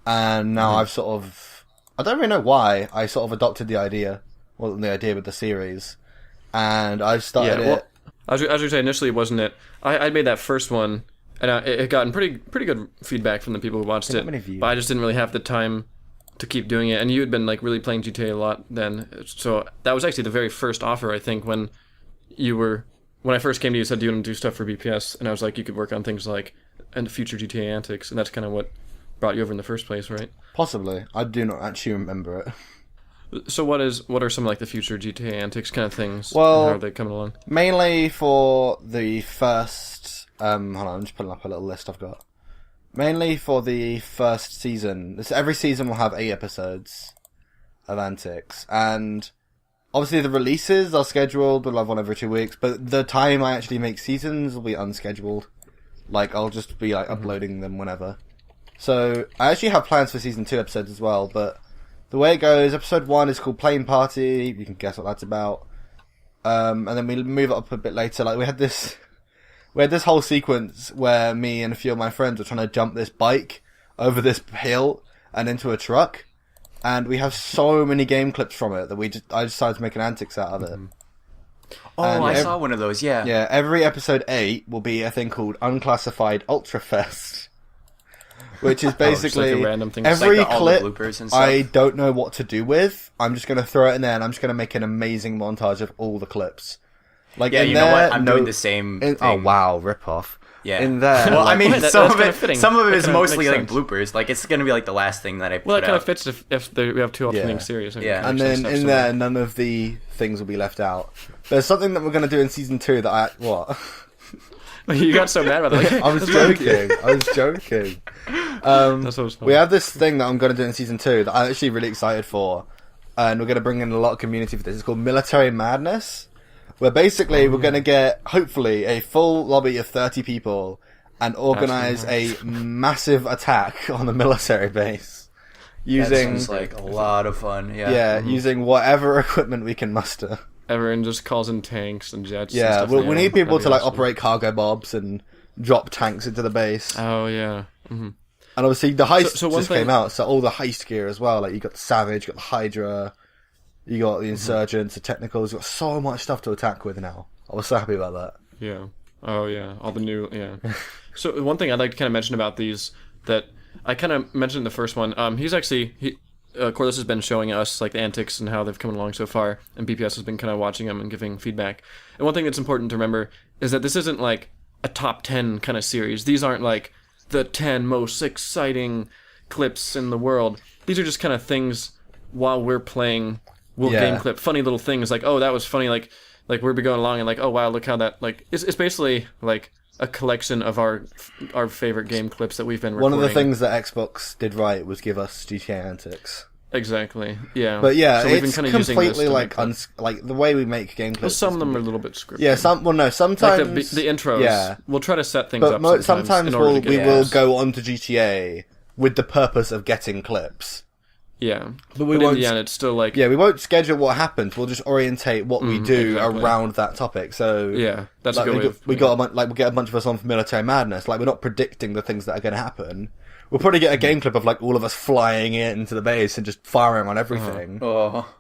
Speaker 2: and now I've sort of, I don't really know why, I sort of adopted the idea, the idea with the series, and I've started it.
Speaker 1: As you say, initially, wasn't it? I made that first one, and it had gotten pretty good feedback from the people who watched it. But I just didn't really have the time to keep doing it. And you had been like really playing GTA a lot then, so that was actually the very first offer, I think, when I first came to you, said, do you want to do stuff for BPS? And I was like, you could work on things like and future GTA Antics, and that's kind of what brought you over in the first place, right?
Speaker 2: Possibly. I do not actually remember it.
Speaker 1: So what are some like the future GTA Antics kind of things?
Speaker 2: Well,
Speaker 1: and how are they coming along?
Speaker 2: Mainly for the first... hold on, I'm just pulling up a little list I've got. Mainly for the first season. Every season will have 8 episodes of Antics, and obviously the releases are scheduled. We'll have one every 2 weeks, but the time I actually make seasons will be unscheduled. Like, I'll just be like uploading them whenever. So I actually have plans for season 2 episodes as well, but the way it goes, episode 1 is called Plane Party. You can guess what that's about. And then we move it up a bit later. Like, we had this we had this whole sequence where me and a few of my friends were trying to jump this bike over this hill and into a truck, and we have so many game clips from it that I decided to make an antics out of it.
Speaker 4: Oh, and I saw one of those. Yeah.
Speaker 2: Yeah. Every episode 8 will be a thing called Unclassified Ultrafest, which is basically
Speaker 1: like a random thing.
Speaker 2: every
Speaker 4: Like all the
Speaker 2: clip
Speaker 4: bloopers and stuff.
Speaker 2: I don't know what to do with. I'm just going to throw it in there, and I'm just going to make an amazing montage of all the clips. Like,
Speaker 4: Yeah,
Speaker 2: in
Speaker 4: you
Speaker 2: there,
Speaker 4: know what? I'm doing the same thing.
Speaker 2: Oh wow, rip off.
Speaker 4: Yeah.
Speaker 2: In there.
Speaker 4: Well, I mean,
Speaker 1: That-
Speaker 4: some
Speaker 1: that's
Speaker 4: of
Speaker 1: kinda
Speaker 4: it,
Speaker 1: fitting.
Speaker 4: some of it
Speaker 1: That
Speaker 4: is
Speaker 1: kinda
Speaker 4: mostly
Speaker 1: makes
Speaker 4: like
Speaker 1: sense.
Speaker 4: bloopers. Like it's gonna be like the last thing that I put
Speaker 1: Well, that kind
Speaker 4: out.
Speaker 1: of fits if we have two alternating
Speaker 2: Yeah.
Speaker 1: series.
Speaker 4: Yeah.
Speaker 2: And then in there, none of the things will be left out. There's something that we're going to do in season 2 that what?
Speaker 1: You got so mad about that. Like,
Speaker 2: I was joking. I was joking.
Speaker 1: That's what was funny.
Speaker 2: We have this thing that I'm going to do in season 2 that I'm actually really excited for, and we're going to bring in a lot of community for this. It's called Military Madness, where basically we're going to get hopefully a full lobby of 30 people and organize a massive attack on the military base
Speaker 4: That
Speaker 2: using
Speaker 4: sounds like a lot of fun. Yeah.
Speaker 2: using whatever equipment we can muster.
Speaker 1: Everyone just calls in tanks and jets. and
Speaker 2: Yeah,
Speaker 1: stuff.
Speaker 2: we need people
Speaker 1: That'd
Speaker 2: to
Speaker 1: be
Speaker 2: like
Speaker 1: awesome.
Speaker 2: operate cargo bobs and drop tanks into the base.
Speaker 1: Oh yeah. Mm-hmm.
Speaker 2: And obviously the heist
Speaker 1: So one
Speaker 2: just
Speaker 1: thing-
Speaker 2: came out, so all the heist gear as well. Like you got the Savage, you got the Hydra, you got the Insurgents, the Technicals. You got so much stuff to attack with now. I was so happy about that.
Speaker 1: Yeah. Oh yeah. All the new So one thing I'd like to kind of mention about these that I kind of mentioned in the first one. He's actually Corliss has been showing us like the antics and how they've come along so far, and BPS has been kind of watching them and giving feedback. And one thing that's important to remember is that this isn't like a top 10 kind of series. These aren't like the 10 most exciting clips in the world. These are just kind of things while we're playing. We'll game clip funny little things like, oh, that was funny. Like we'll be going along and like, oh wow, look how that like it's basically like a collection of our favorite game clips that we've been recording.
Speaker 2: One of the things that Xbox did right was give us GTA antics.
Speaker 1: Exactly. Yeah.
Speaker 2: But yeah,
Speaker 1: so we've
Speaker 2: it's
Speaker 1: been kind of using
Speaker 2: completely
Speaker 1: this to
Speaker 2: like
Speaker 1: make
Speaker 2: like the way we make game
Speaker 1: well,
Speaker 2: clips.
Speaker 1: some
Speaker 2: is
Speaker 1: of them are a
Speaker 2: completely-
Speaker 1: little bit scripted.
Speaker 2: Yeah, sometimes
Speaker 1: like the intros.
Speaker 2: Yeah.
Speaker 1: We'll try to set things
Speaker 2: but
Speaker 1: up
Speaker 2: sometimes
Speaker 1: in order to
Speaker 2: we
Speaker 1: get
Speaker 2: will
Speaker 1: those.
Speaker 2: go on to GTA with the purpose of getting clips.
Speaker 1: Yeah.
Speaker 2: But we
Speaker 1: in
Speaker 2: won't
Speaker 1: the end, it's still like
Speaker 2: Yeah, we won't schedule what happens. We'll just orientate what we do
Speaker 1: exactly.
Speaker 2: around that topic. So
Speaker 1: yeah, that's
Speaker 2: like,
Speaker 1: a good way.
Speaker 2: we got we'll get a bunch of us on for Military Madness. Like we're not predicting the things that are going to happen. We'll probably get a game clip of like all of us flying into the base and just firing on everything.
Speaker 4: Oh.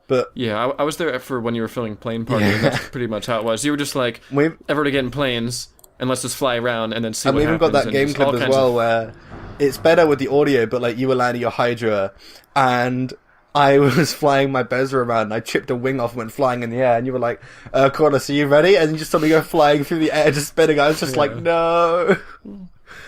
Speaker 2: But
Speaker 1: Yeah, I was there for when you were filming Plane Party, and that's pretty much how it was. You were just like,
Speaker 2: We've-
Speaker 1: everybody get in planes, and let's just fly around and then see
Speaker 2: and
Speaker 1: what
Speaker 2: we even
Speaker 1: happens.
Speaker 2: got that
Speaker 1: and
Speaker 2: game
Speaker 1: just
Speaker 2: clip
Speaker 1: all
Speaker 2: as
Speaker 1: kinds
Speaker 2: well
Speaker 1: of-
Speaker 2: where it's better with the audio, but like you were landing your Hydra and I was flying my Bezra around and I chipped a wing off and went flying in the air and you were like, Corliss, are you ready? And you just saw me go flying through the air, just spinning. I was just like, no.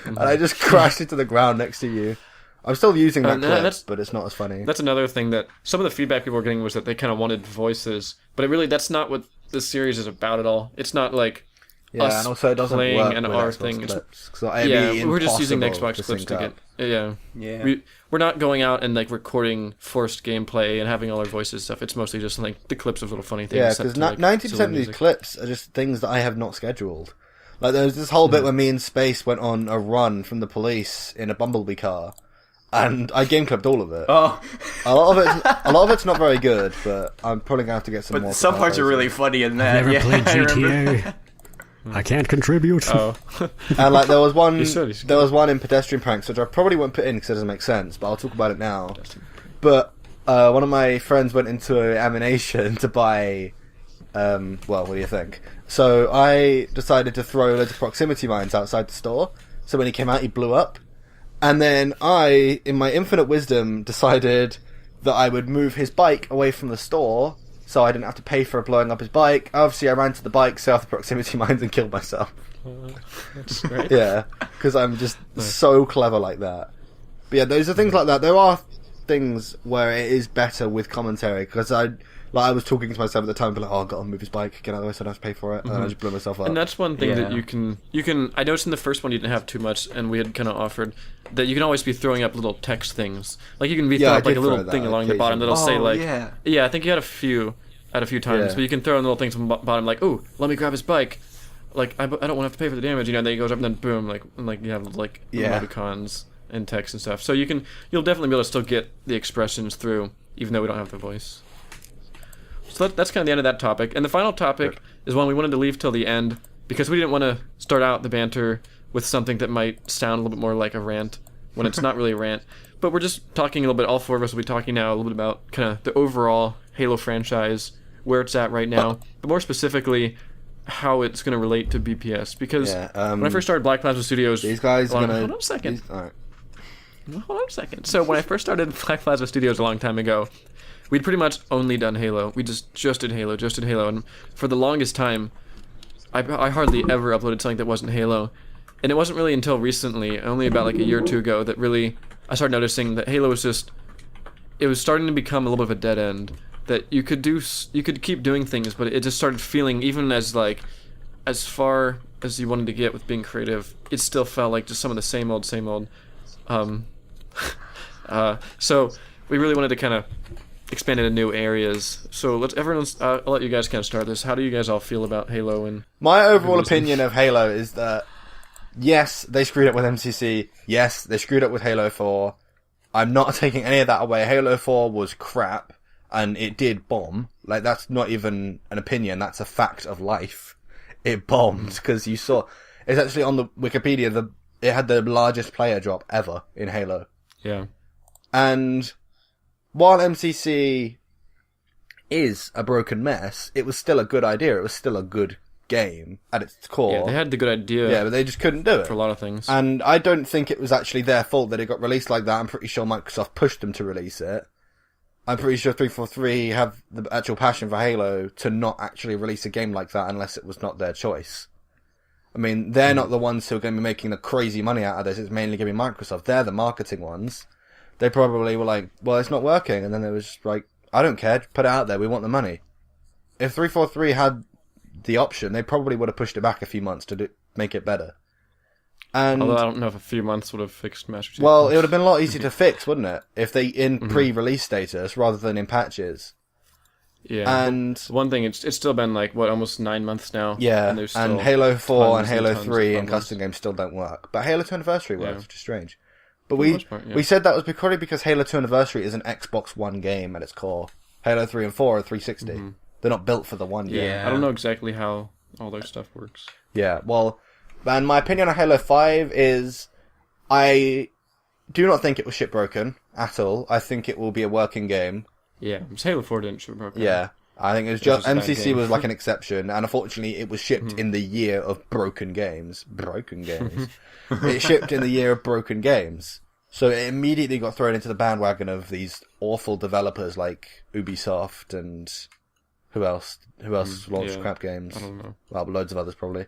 Speaker 2: And I just crashed into the ground next to you. I'm still using that clip, but it's not as funny.
Speaker 1: That's another thing that some of the feedback people were getting was that they kind of wanted voices, but that's not what this series is about at all. It's not like
Speaker 2: Yeah,
Speaker 1: us
Speaker 2: and also it doesn't
Speaker 1: playing
Speaker 2: work
Speaker 1: an
Speaker 2: with
Speaker 1: R
Speaker 2: Xbox
Speaker 1: thing. It's-
Speaker 2: clips. So it'd be
Speaker 1: we're just using the
Speaker 2: impossible
Speaker 1: Xbox clips
Speaker 2: sync
Speaker 1: to
Speaker 2: up.
Speaker 1: get. Yeah.
Speaker 4: Yeah.
Speaker 1: We're not going out and like recording forced gameplay and having all our voices and stuff. It's mostly just like the clips of little funny things.
Speaker 2: Yeah,
Speaker 1: set
Speaker 2: because
Speaker 1: to, like,
Speaker 2: 90%
Speaker 1: silly
Speaker 2: of these
Speaker 1: music.
Speaker 2: clips are just things that I have not scheduled. Like there was this whole bit where me and Space went on a run from the police in a Bumblebee car, and I game clipped all of it.
Speaker 4: Oh.
Speaker 2: A lot of it's not very good, but I'm probably gonna have to get some more.
Speaker 4: But some parts are really funny in that.
Speaker 3: Never
Speaker 4: yeah,
Speaker 3: played
Speaker 4: I remember.
Speaker 3: GTA. I can't contribute.
Speaker 1: Oh,
Speaker 2: And like there was one,
Speaker 1: You should.
Speaker 2: there was one in Pedestrian Pranks, which I probably won't put in because it doesn't make sense. But I'll talk about it now. But one of my friends went into Amination to buy. Well, what do you think? So I decided to throw loads of proximity mines outside the store. So when he came out, he blew up. And then I, in my infinite wisdom, decided that I would move his bike away from the store, so I didn't have to pay for blowing up his bike. Obviously, I ran to the bike, set off the proximity mines, and killed myself.
Speaker 1: that's great.
Speaker 2: Yeah, because I'm just so clever like that. But yeah, those are things like that. There are things where it is better with commentary, because I was talking to myself at the time, but like, oh, I've got to move his bike, get out of the way so I don't have to pay for it, and I just blew myself up.
Speaker 1: And that's one thing that
Speaker 4: Yeah.
Speaker 1: you can. I noticed in the first one you didn't have too much, and we had kind of offered that you can always be throwing up little text things. Like you can be
Speaker 2: Yeah,
Speaker 1: throwing
Speaker 2: I
Speaker 1: up like
Speaker 2: did
Speaker 1: a little
Speaker 2: throw that
Speaker 1: thing along the bottom that'll say
Speaker 4: Oh,
Speaker 1: like,
Speaker 4: yeah.
Speaker 1: I think you had a few times,
Speaker 2: Yeah.
Speaker 1: but you can throw in little things from the bottom like, oh, let me grab his bike. Like I don't want to have to pay for the damage, and then he goes up and then boom, like you have like
Speaker 2: Yeah.
Speaker 1: emoticons and text and stuff. So you'll definitely be able to still get the expressions through, even though we don't have the voice. So that's kind of the end of that topic. And the final topic is one we wanted to leave till the end because we didn't want to start out the banter with something that might sound a little bit more like a rant when it's not really a rant. But we're just talking a little bit, all four of us will be talking now a little bit about kind of the overall Halo franchise, where it's at right now, but more specifically, how it's going to relate to BPS. Because when I first started Black Plasma Studios...
Speaker 2: These guys
Speaker 1: hold on a second.
Speaker 2: Alright.
Speaker 1: Hold on a second. So when I first started Black Plasma Studios a long time ago, we'd pretty much only done Halo. We just did Halo, and for the longest time, I hardly ever uploaded something that wasn't Halo. And it wasn't really until recently, only about like a year or two ago, that really I started noticing that Halo was just... It was starting to become a little bit of a dead end. That you could keep doing things, but it just started feeling, even as far as you wanted to get with being creative, it still felt like just some of the same old. So we really wanted to kind of expand into new areas. So I'll let you guys kind of start this. How do you guys all feel about Halo? And
Speaker 2: my overall opinion of Halo is that yes, they screwed up with MCC. Yes, they screwed up with Halo 4. I'm not taking any of that away. Halo 4 was crap. And it did bomb. Like, that's not even an opinion, that's a fact of life. It bombed, because you saw... It's actually on the Wikipedia, it had the largest player drop ever in Halo.
Speaker 1: Yeah.
Speaker 2: And while MCC is a broken mess, it was still a good idea. It was still a good game at its core.
Speaker 1: Yeah, they had the good idea.
Speaker 2: Yeah, but they just couldn't do it.
Speaker 1: For a lot of things.
Speaker 2: And I don't think it was actually their fault that it got released like that. I'm pretty sure Microsoft pushed them to release it. I'm pretty sure 343 have the actual passion for Halo to not actually release a game like that unless it was not their choice. I mean, they're not the ones who are going to be making the crazy money out of this. It's mainly going to be Microsoft. They're the marketing ones. They probably were like, well, it's not working. And then they was just like, I don't care. Put it out there. We want the money. If 343 had the option, they probably would have pushed it back a few months to make it better. And
Speaker 1: although I don't know if a few months would have fixed Master Chief.
Speaker 2: Well, it would have been a lot easier to fix, wouldn't it? If they in pre-release status rather than in patches.
Speaker 1: Yeah.
Speaker 2: And
Speaker 1: one thing, it's still been like almost 9 months now.
Speaker 2: Yeah. And Halo 4 and Halo 3 and custom games still don't work, but Halo 2 Anniversary works, which is strange. But we said that was probably because Halo 2 Anniversary is an Xbox One game at its core. Halo 3 and 4 are 360. They're not built for the one game.
Speaker 1: Yeah. I don't know exactly how all their stuff works.
Speaker 2: Yeah. Well. And my opinion on Halo 5 is, I do not think it was shitbroken at all. I think it will be a working game.
Speaker 1: Yeah, because Halo 4 didn't shitbroken.
Speaker 2: Yeah, I think it was just MCC was like an exception, and unfortunately it was shipped in the year of broken games. Broken games. It shipped in the year of broken games. So it immediately got thrown into the bandwagon of these awful developers like Ubisoft and who else launched crap games? I don't know. Well, loads of others probably.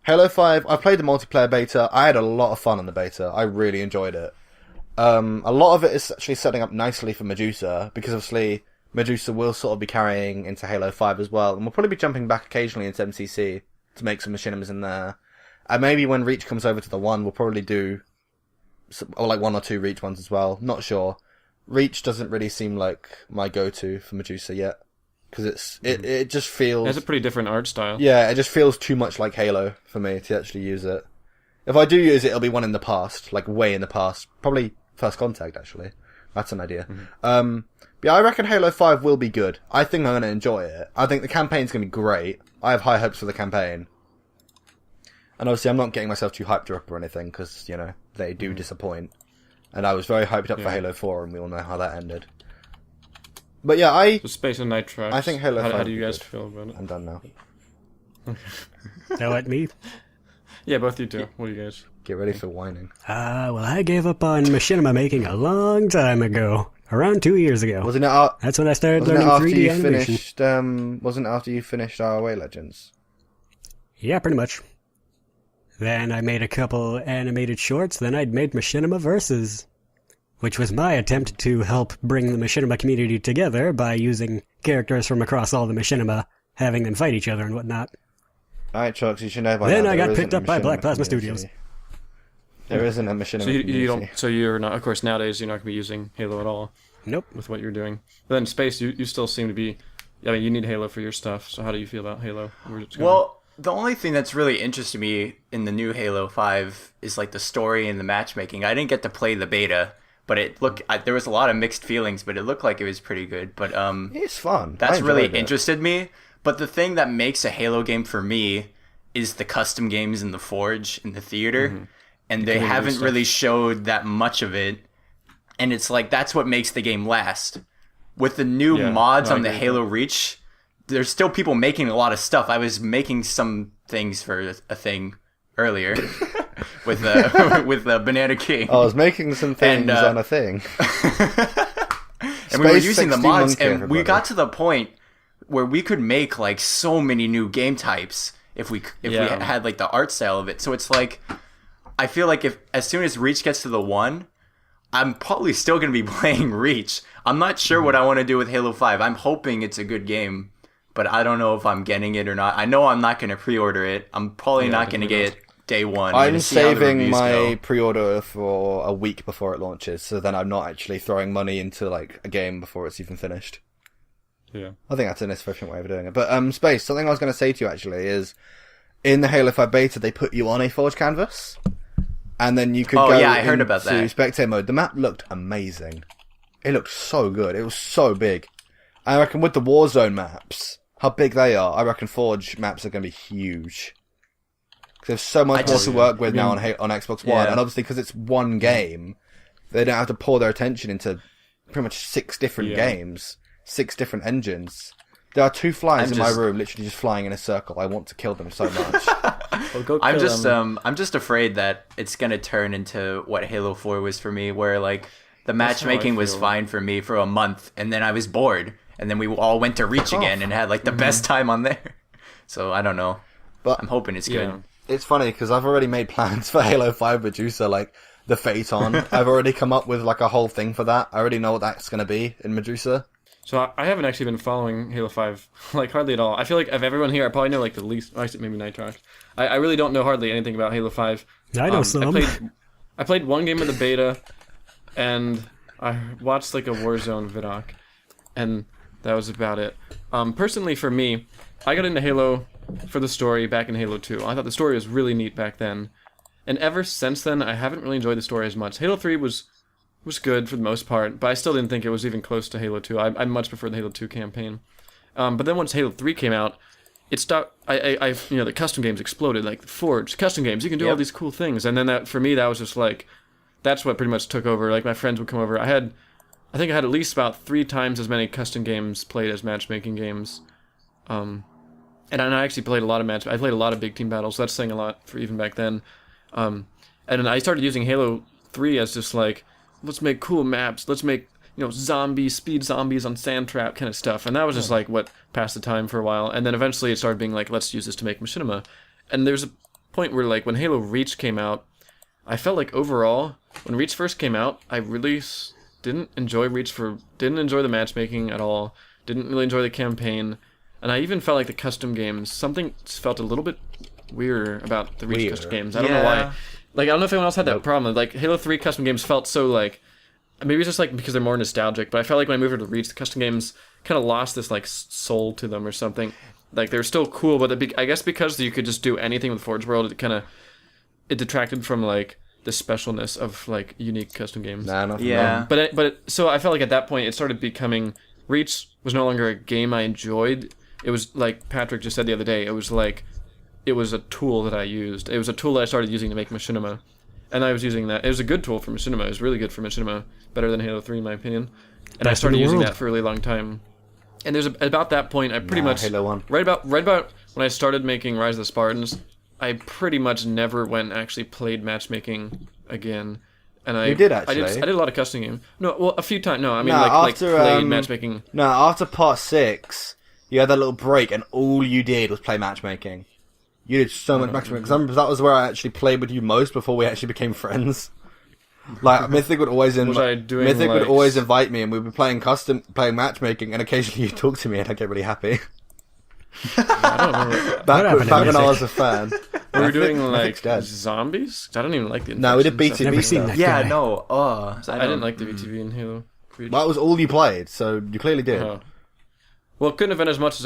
Speaker 2: Halo 5, I played the multiplayer beta. I had a lot of fun on the beta. I really enjoyed it. A lot of it is actually setting up nicely for Medusa, because obviously Medusa will sort of be carrying into Halo 5 as well, and we'll probably be jumping back occasionally into MCC to make some machinimas in there. And maybe when Reach comes over to the 1, we'll probably do like 1 or 2 Reach ones as well. Not sure. Reach doesn't really seem like my go-to for Medusa yet. Because it just feels...
Speaker 1: It has a pretty different art style.
Speaker 2: Yeah, it just feels too much like Halo for me to actually use it. If I do use it, it'll be one in the past. Like, way in the past. Probably First Contact, actually. That's an idea. But yeah, I reckon Halo 5 will be good. I think I'm going to enjoy it. I think the campaign's going to be great. I have high hopes for the campaign. And obviously I'm not getting myself too hyped up or anything, because, you know, they do disappoint. And I was very hyped up for Halo 4, and we all know how that ended. But yeah,
Speaker 1: So Space and Nitrox.
Speaker 2: I think Halo 5
Speaker 1: How do you guys feel about it?
Speaker 2: I'm done now.
Speaker 3: Now at me?
Speaker 1: Yeah, both you two. What do you guys?
Speaker 2: Get ready for whining.
Speaker 3: Well, I gave up on machinima making a long time ago. Around 2 years ago.
Speaker 2: Wasn't it?
Speaker 3: That's when I started
Speaker 2: Wasn't it
Speaker 3: learning
Speaker 2: after
Speaker 3: 3D
Speaker 2: you
Speaker 3: animation.
Speaker 2: finished? Wasn't it after you finished ROA Legends?
Speaker 3: Yeah, pretty much. Then I made a couple animated shorts, then I'd made Machinima Versus, which was my attempt to help bring the machinima community together by using characters from across all the machinima, having them fight each other and whatnot.
Speaker 2: NITROX, you should know by
Speaker 3: Then
Speaker 2: now
Speaker 3: I
Speaker 2: there
Speaker 3: got
Speaker 2: isn't
Speaker 3: picked
Speaker 2: a
Speaker 3: up by Black
Speaker 2: machinima
Speaker 3: Plasma
Speaker 2: community.
Speaker 3: Studios.
Speaker 2: There isn't a machinima
Speaker 1: So you
Speaker 2: community.
Speaker 1: don't. So you're not. Of course, nowadays you're not going to be using Halo at all.
Speaker 3: Nope.
Speaker 1: With what you're doing. But then Space, you still seem to be. I mean, you need Halo for your stuff. So how do you feel about Halo? Where's it going?
Speaker 4: Well, the only thing that's really interested me in the new Halo 5 is like the story and the matchmaking. I didn't get to play the beta, but there was a lot of mixed feelings, but it looked like it was pretty good. But
Speaker 2: It's fun.
Speaker 4: that's
Speaker 2: I
Speaker 4: really
Speaker 2: enjoyed it.
Speaker 4: interested me. But the thing that makes a Halo game for me is the custom games in the Forge, in the theater. And they haven't really showed that much of it. And it's like, that's what makes the game last. With the new mods on the Halo Reach, there's still people making a lot of stuff. I was making some things for a thing earlier with Banana King.
Speaker 2: I was making some things on a thing.
Speaker 4: And we were using the mods, and we got to the point where we could make like so many new game types if we had like the art style of it. So it's like, I feel like if as soon as Reach gets to the 1, I'm probably still going to be playing Reach. I'm not sure what I want to do with Halo 5. I'm hoping it's a good game, but I don't know if I'm getting it or not. I know I'm not going to pre-order it. I'm probably not going to get it day 1.
Speaker 2: I'm saving my pre-order for a week before it launches, so then I'm not actually throwing money into like a game before it's even finished.
Speaker 1: Yeah.
Speaker 2: I think that's an efficient way of doing it. But Space, something I was going to say to you actually is, in the Halo 5 beta, they put you on a Forge canvas. And then you could go
Speaker 4: I heard about
Speaker 2: into
Speaker 4: that.
Speaker 2: spectator mode. The map looked amazing. It looked so good. It was so big. I reckon with the Warzone maps, how big they are, I reckon Forge maps are going to be huge. Because there's so much more to work with now on Xbox One. And obviously because it's one game, they don't have to pour their attention into pretty much 6 different games. 6 different engines. There are 2 flies in my room, literally just flying in a circle. I want to kill them so much.
Speaker 4: I'm just afraid that it's gonna turn into what Halo 4 was for me, where like the matchmaking was fine for me for a month, and then I was bored, and then we all went to Reach again and had like the best time on there. So I don't know, but I'm hoping it's good.
Speaker 2: It's funny because I've already made plans for Halo 5 Medusa, like the Phaeton. I've already come up with like a whole thing for that. I already know what that's gonna be in Medusa.
Speaker 1: So I haven't actually been following Halo 5, like, hardly at all. I feel like of everyone here, I probably know, like, the least... Maybe NITROX. I really don't know hardly anything about Halo 5.
Speaker 3: I know some.
Speaker 1: I played one game of the beta, and I watched, like, a Warzone vidoc, and that was about it. Personally, for me, I got into Halo for the story back in Halo 2. I thought the story was really neat back then. And ever since then, I haven't really enjoyed the story as much. Halo 3 was good for the most part, but I still didn't think it was even close to Halo 2. I much prefer the Halo 2 campaign. But then once Halo 3 came out, it stopped. The custom games exploded, like Forge, custom games. You can do all these cool things, and then for me that was just like, that's what pretty much took over. Like my friends would come over. I think I had at least about 3 times as many custom games played as matchmaking games. And I actually played a lot of I played a lot of big team battles. So that's saying a lot for even back then. And then I started using Halo 3 as just like, let's make cool maps. Let's make, speed zombies on sand trap kind of stuff. And that was just like what passed the time for a while. And then eventually it started being like, let's use this to make machinima. And there's a point where like when Halo Reach came out, I felt like overall, when Reach first came out, I really didn't enjoy didn't enjoy the matchmaking at all. Didn't really enjoy the campaign. And I even felt like the custom games, something felt a little bit weirder about the Reach custom games. I don't know why. Like, I don't know if anyone else had that problem. Like, Halo 3 custom games felt so, like... Maybe it's just, like, because they're more nostalgic, but I felt like when I moved over to Reach, the custom games kind of lost this, like, soul to them or something. Like, they're still cool, but I guess because you could just do anything with Forge World, it detracted from, like, the specialness of, like, unique custom games. So I felt like at that point, it started becoming... Reach was no longer a game I enjoyed. It was, like Patrick just said the other day, it was, like... It was a tool that I used. It was a tool that I started using to make machinima. And I was using that. It was a good tool for machinima. It was really good for machinima. Better than Halo 3, in my opinion. And I started using that for a really long time. And about that point, I pretty much...
Speaker 2: Halo 1.
Speaker 1: Right about when I started making Rise of the Spartans, I pretty much never went and actually played matchmaking again. And
Speaker 2: you did, actually?
Speaker 1: I did a lot of custom games. No, well, a few times. No, I mean, played matchmaking.
Speaker 2: No, after part 6, you had that little break, and all you did was play matchmaking. You did so much matchmaking, because that was where I actually played with you most before we actually became friends. Like, Mythic would always invite me, and we'd be playing matchmaking, and occasionally you'd talk to me, and I'd get really happy.
Speaker 1: I don't remember.
Speaker 2: Back when I was a fan.
Speaker 1: We were doing, like, zombies? I don't even like the
Speaker 2: No, we did BTV stuff.
Speaker 3: Yeah,
Speaker 4: no.
Speaker 1: I didn't like the BTV in Halo.
Speaker 2: That was all you played, so you clearly did.
Speaker 1: Well, it couldn't have been as much as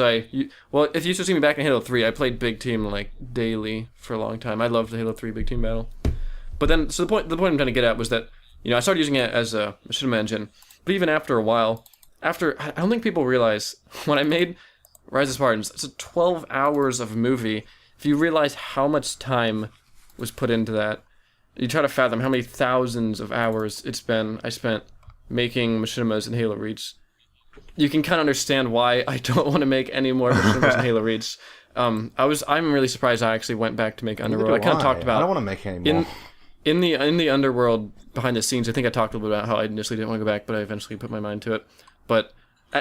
Speaker 1: Well, if you used to see me back in Halo 3, I played Big Team, like, daily for a long time. I loved the Halo 3 Big Team battle. But then, so the point I'm trying to get at was that, I started using it as a machinima engine. But even after a while, I don't think people realize, when I made Rise of Spartans. It's a 12 hours of movie. If you realize how much time was put into that, you try to fathom how many thousands of hours I spent making machinimas in Halo Reach. You can kind of understand why I don't want to make any more machinimas in Halo Reach. I'm really surprised I actually went back to make Underworld. I kind of talked about
Speaker 2: I don't want to make any more.
Speaker 1: in the Underworld behind the scenes. I think I talked a little bit about how I initially didn't want to go back, but I eventually put my mind to it. But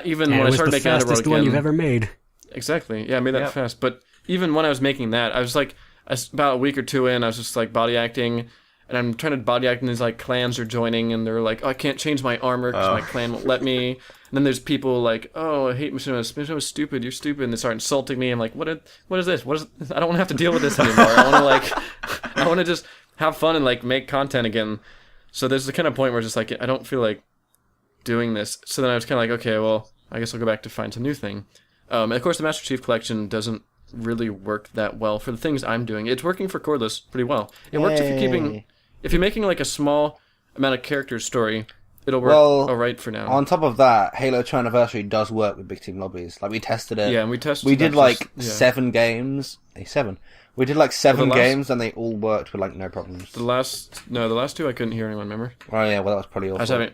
Speaker 1: even when I started making Underworld again,
Speaker 3: one you've ever made.
Speaker 1: Exactly. Yeah, I made that fast. But even when I was making that, I was like, about a week or two in, I was just like body acting, and I'm trying to body act, and these like clans are joining, and they're like, oh, I can't change my armor because my clan won't let me. And then there's people like, oh, I hate Machinima's. Machinima's stupid. You're stupid. And they start insulting me. I'm like, what is this? I don't want to have to deal with this anymore. I want to just have fun and like make content again. So there's the kind of point where it's just like, I don't feel like doing this. So then I was kind of like, okay, well, I guess I'll go back to find some new thing. And of course, the Master Chief Collection doesn't really work that well for the things I'm doing. It's working for Cordless pretty well. It works if you're making like a small amount of characters story, it'll work all right for now.
Speaker 2: On top of that, Halo 2 Anniversary does work with big team lobbies. Like we tested it.
Speaker 1: Yeah, and we tested.
Speaker 2: We did like 7 games. We did like 7 games, and they all worked with like no problems.
Speaker 1: The last 2 I couldn't hear anyone. Remember?
Speaker 2: Oh yeah, well that was probably awful.
Speaker 1: I was having.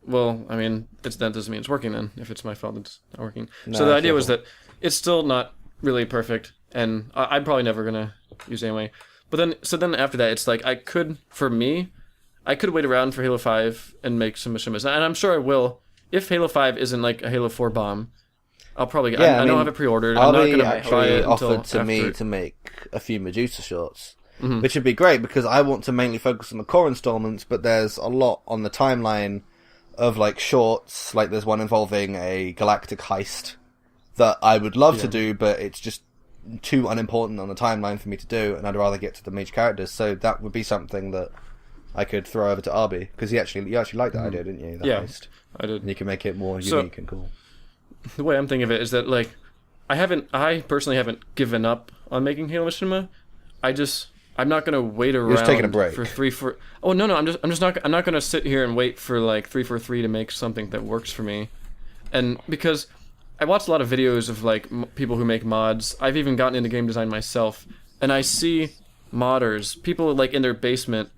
Speaker 1: Well, I mean, that doesn't mean it's working then. If it's my fault, it's not working. No, so the idea was that it's still not really perfect, and I'm probably never gonna use it anyway. But then after that, it's like I could wait around for Halo 5 and make some machinimas, and I'm sure I will. If Halo 5 isn't like a Halo 4 bomb, I'll probably. I don't have it pre-ordered. I'm not gonna buy it until
Speaker 2: offered to me to make a few Medusa shorts, which would be great because I want to mainly focus on the core installments. But there's a lot on the timeline of like shorts. Like there's one involving a galactic heist that I would love to do, but it's just too unimportant on the timeline for me to do, and I'd rather get to the major characters. So that would be something that I could throw over to Arby, because you actually liked that idea, didn't you? That heist.
Speaker 1: I did.
Speaker 2: And you can make it more unique and cool.
Speaker 1: The way I'm thinking of it is that like I personally haven't given up on making Halo Machinima. I'm not gonna wait around.
Speaker 2: You're just taking a break
Speaker 1: for 3-4. Oh no, I'm not gonna sit here and wait for like 343 to make something that works for me, and because I watched a lot of videos of like people who make mods. I've even gotten into game design myself, and I see modders, people like in their basement,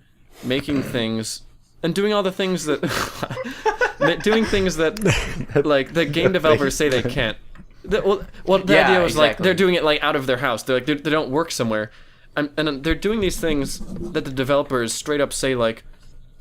Speaker 1: making things and doing all the things that like the game developers say they can't. The idea was like they're doing it like out of their house. They're like they don't work somewhere, and they're doing these things that the developers straight up say like,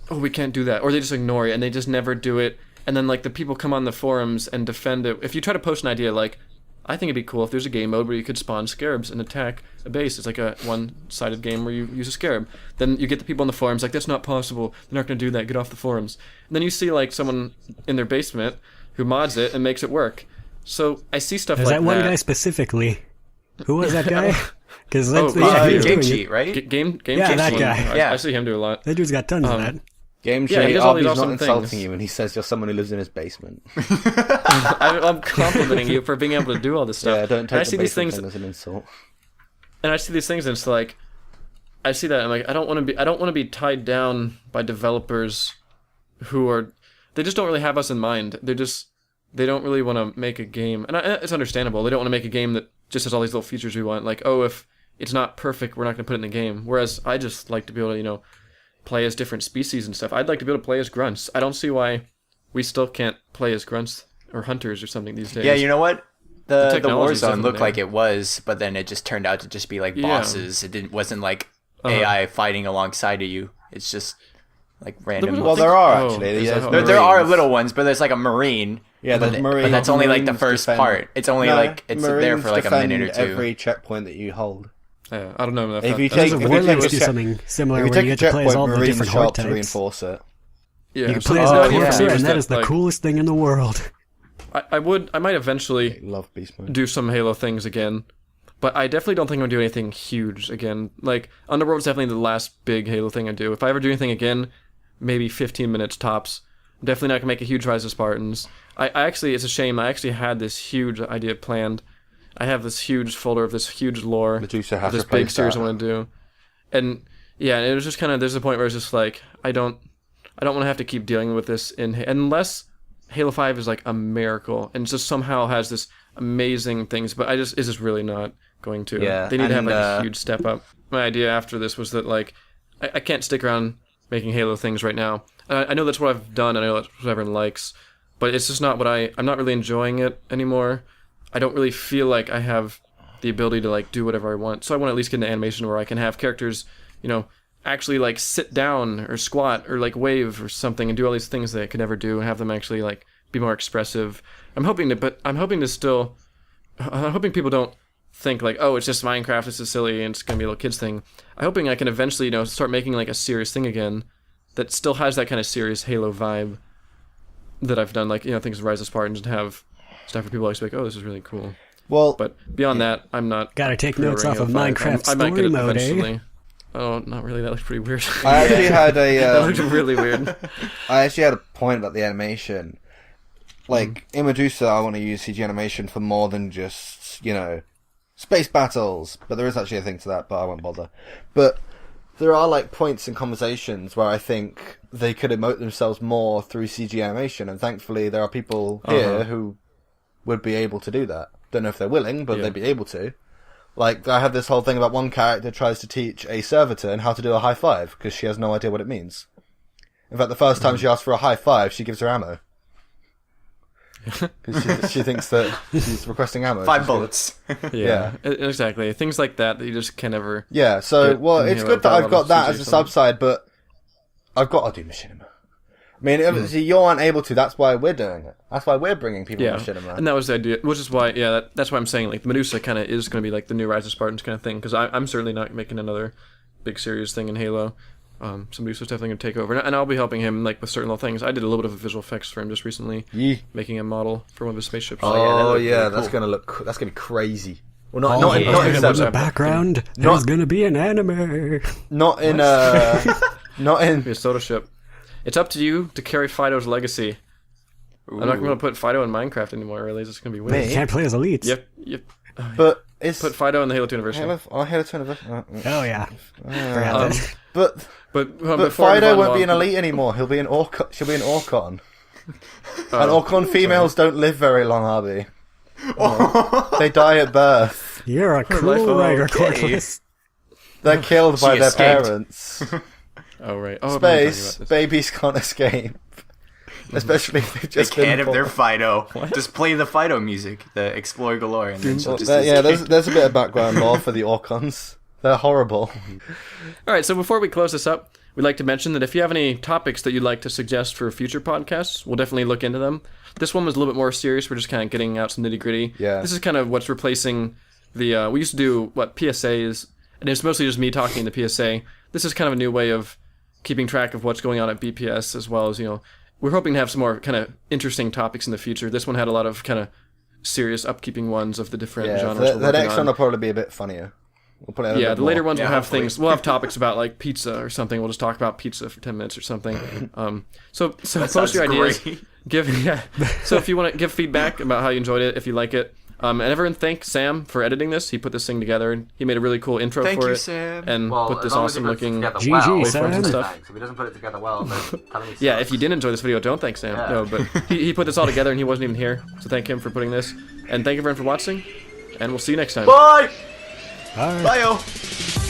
Speaker 1: oh, we can't do that, or they just ignore it and they just never do it. And then like the people come on the forums and defend it. If you try to post an idea like, I think it'd be cool if there's a game mode where you could spawn scarabs and attack a base. It's like a one-sided game where you use a scarab. Then you get the people on the forums like, that's not possible. They're not going to do that. Get off the forums. And then you see like someone in their basement who mods it and makes it work. So I see stuff like that.
Speaker 3: There's that one guy specifically. Who was that guy? Because
Speaker 4: Game Cheat, right?
Speaker 1: Game Cheat.
Speaker 3: That guy.
Speaker 1: I see him do a lot.
Speaker 3: That dude's got tons of that.
Speaker 2: Game Cheat, Arby's not insulting you, and he says you're someone who lives in his basement.
Speaker 1: I'm complimenting you for being able to do all this stuff.
Speaker 2: Yeah, don't take the basement thing as an insult.
Speaker 1: And I see these things, and it's like, I see that, and I'm like, I don't want to be tied down by developers who they just don't really have us in mind. They don't really want to make a game, and it's understandable. They don't want to make a game that just has all these little features we want. Like, oh, if it's not perfect, we're not going to put it in the game. Whereas I just like to be able to, play as different species and stuff. I'd like to be able to play as grunts. I don't see why we still can't play as grunts or hunters or something these days.
Speaker 4: Yeah, you know what? The Warzone looked like it was, but then it just turned out to just be like bosses. It wasn't like AI fighting alongside of you. It's just like random.
Speaker 2: Well, there are actually.
Speaker 4: There are little ones, but there's like a Marine.
Speaker 2: Yeah, there's Marine.
Speaker 4: But that's only like the first part. It's only it's there for like a minute or two.
Speaker 2: Every checkpoint that you hold.
Speaker 1: Yeah, I don't know.
Speaker 3: If you take something similar where you get to play as all the different horde types.
Speaker 2: To reinforce it.
Speaker 3: Yeah, you can play as a Corsair, and that is the coolest thing in the world.
Speaker 1: I might eventually do some Halo things again, but I definitely don't think I'm going to do anything huge again. Like, Underworld's definitely the last big Halo thing I do. If I ever do anything again, maybe 15 minutes tops. I'm definitely not going to make a huge Rise of Spartans. I actually, it's a shame, I actually had this huge idea planned. I have this huge folder of this huge lore,
Speaker 2: Medusa has
Speaker 1: this big series I want to do, and yeah, it was just kind of there's a point where it's just like I don't want to have to keep dealing with this unless Halo 5 is like a miracle and just somehow has this amazing things, but it's just really not going to.
Speaker 2: Yeah,
Speaker 1: They need to have
Speaker 2: and,
Speaker 1: like a huge step up. My idea after this was that like I can't stick around making Halo things right now. I know that's what I've done, and I know that's what everyone likes, but it's just not what I'm not really enjoying it anymore. I don't really feel like I have the ability to like do whatever I want. So I want to at least get into animation where I can have characters, actually like sit down or squat or like wave or something and do all these things that I could never do and have them actually like be more expressive. I'm hoping people don't think like, oh, it's just Minecraft, this is silly and it's gonna be a little kids thing. I'm hoping I can eventually, start making like a serious thing again that still has that kind of serious Halo vibe that I've done, like, things Rise of Spartans and have stuff where people always be like, oh, this is really cool.
Speaker 2: Well,
Speaker 1: but beyond that, I'm not.
Speaker 3: Gotta take notes off of Minecraft
Speaker 1: I might get
Speaker 3: story
Speaker 1: it
Speaker 3: mode,
Speaker 1: eventually. Oh, not really. That looks pretty weird.
Speaker 2: I actually had
Speaker 1: that looked really weird.
Speaker 2: I actually had a point about the animation. Like, in Medusa, I want to use CG animation for more than just, space battles. But there is actually a thing to that, but I won't bother. But there are, like, points in conversations where I think they could emote themselves more through CG animation. And thankfully, there are people here who would be able to do that. Don't know if they're willing, but they'd be able to. Like, I have this whole thing about one character tries to teach a servitor how to do a high five, because she has no idea what it means. In fact, the first time she asks for a high five, she gives her ammo. Because she thinks that she's requesting ammo.
Speaker 4: 5 bullets.
Speaker 1: Yeah, exactly. Things like that you just can never...
Speaker 2: Yeah, so, it's good that I've got that as a sub-side, but I've got to do machinima. I mean, obviously you aren't able to, that's why we're doing it. That's why we're bringing people to machinima.
Speaker 1: And that was the idea, which is why, that's why I'm saying, like, the Medusa kind of is going to be, like, the new Rise of Spartans kind of thing, because I'm certainly not making another big serious thing in Halo. So Medusa's definitely going to take over, and I'll be helping him, like, with certain little things. I did a little bit of visual effects for him just recently, making a model for one of his spaceships.
Speaker 2: That's going to look, that's going to be crazy. Well, not in
Speaker 3: the background, there's going to be an anime.
Speaker 2: Not in
Speaker 1: a soda ship. It's up to you to carry Fido's legacy. Ooh. I'm not going to put Fido in Minecraft anymore, really. It's going to be weird.
Speaker 3: You can't play as elites.
Speaker 1: Yep.
Speaker 2: But it's...
Speaker 1: Put Fido in the Halo 2 University.
Speaker 2: Halo 2 University.
Speaker 3: Oh, yeah.
Speaker 2: But Fido won't be an elite anymore. She'll be an Orcon. And Orcon females don't live very long, Arby. They die at birth.
Speaker 3: You're a cool writer, Cordless.
Speaker 2: They're killed by their parents.
Speaker 1: Oh, right.
Speaker 2: Space, babies can't escape. Especially if they've just
Speaker 4: they can't if they're Fido. Just play the Fido music, the Explore Galore, and then she'll just
Speaker 2: there's a bit of background lore for the Orcons. They're horrible.
Speaker 1: Alright, so before we close this up, we'd like to mention that if you have any topics that you'd like to suggest for future podcasts, we'll definitely look into them. This one was a little bit more serious. We're just kind of getting out some nitty-gritty.
Speaker 2: Yeah.
Speaker 1: This is kind of what's replacing the... we used to do, PSAs, and it's mostly just me talking in the PSA. This is kind of a new way of keeping track of what's going on at BPS, as well as, we're hoping to have some more kind of interesting topics in the future. This one had a lot of kind of serious upkeeping ones of the different genres.
Speaker 2: The next one will probably be a bit funnier. We'll put it
Speaker 1: the later ones will have things. We'll have topics about like pizza or something. We'll just talk about pizza for 10 minutes or something. So post your ideas. So if you want to give feedback about how you enjoyed it, if you like it. And everyone thank Sam for editing this. He put this thing together and he made a really cool intro for it.
Speaker 4: Sam.
Speaker 1: And put this awesome looking
Speaker 3: GG, Sam.
Speaker 1: stuff.
Speaker 2: If he doesn't put it together well, then tell him
Speaker 1: Yeah, if you didn't enjoy this video, don't thank Sam.
Speaker 2: Yeah.
Speaker 1: No, but he put this all together and he wasn't even here. So thank him for putting this. And thank everyone for watching. And we'll see you next time.
Speaker 2: Bye!
Speaker 3: Bye.
Speaker 4: Bye-o.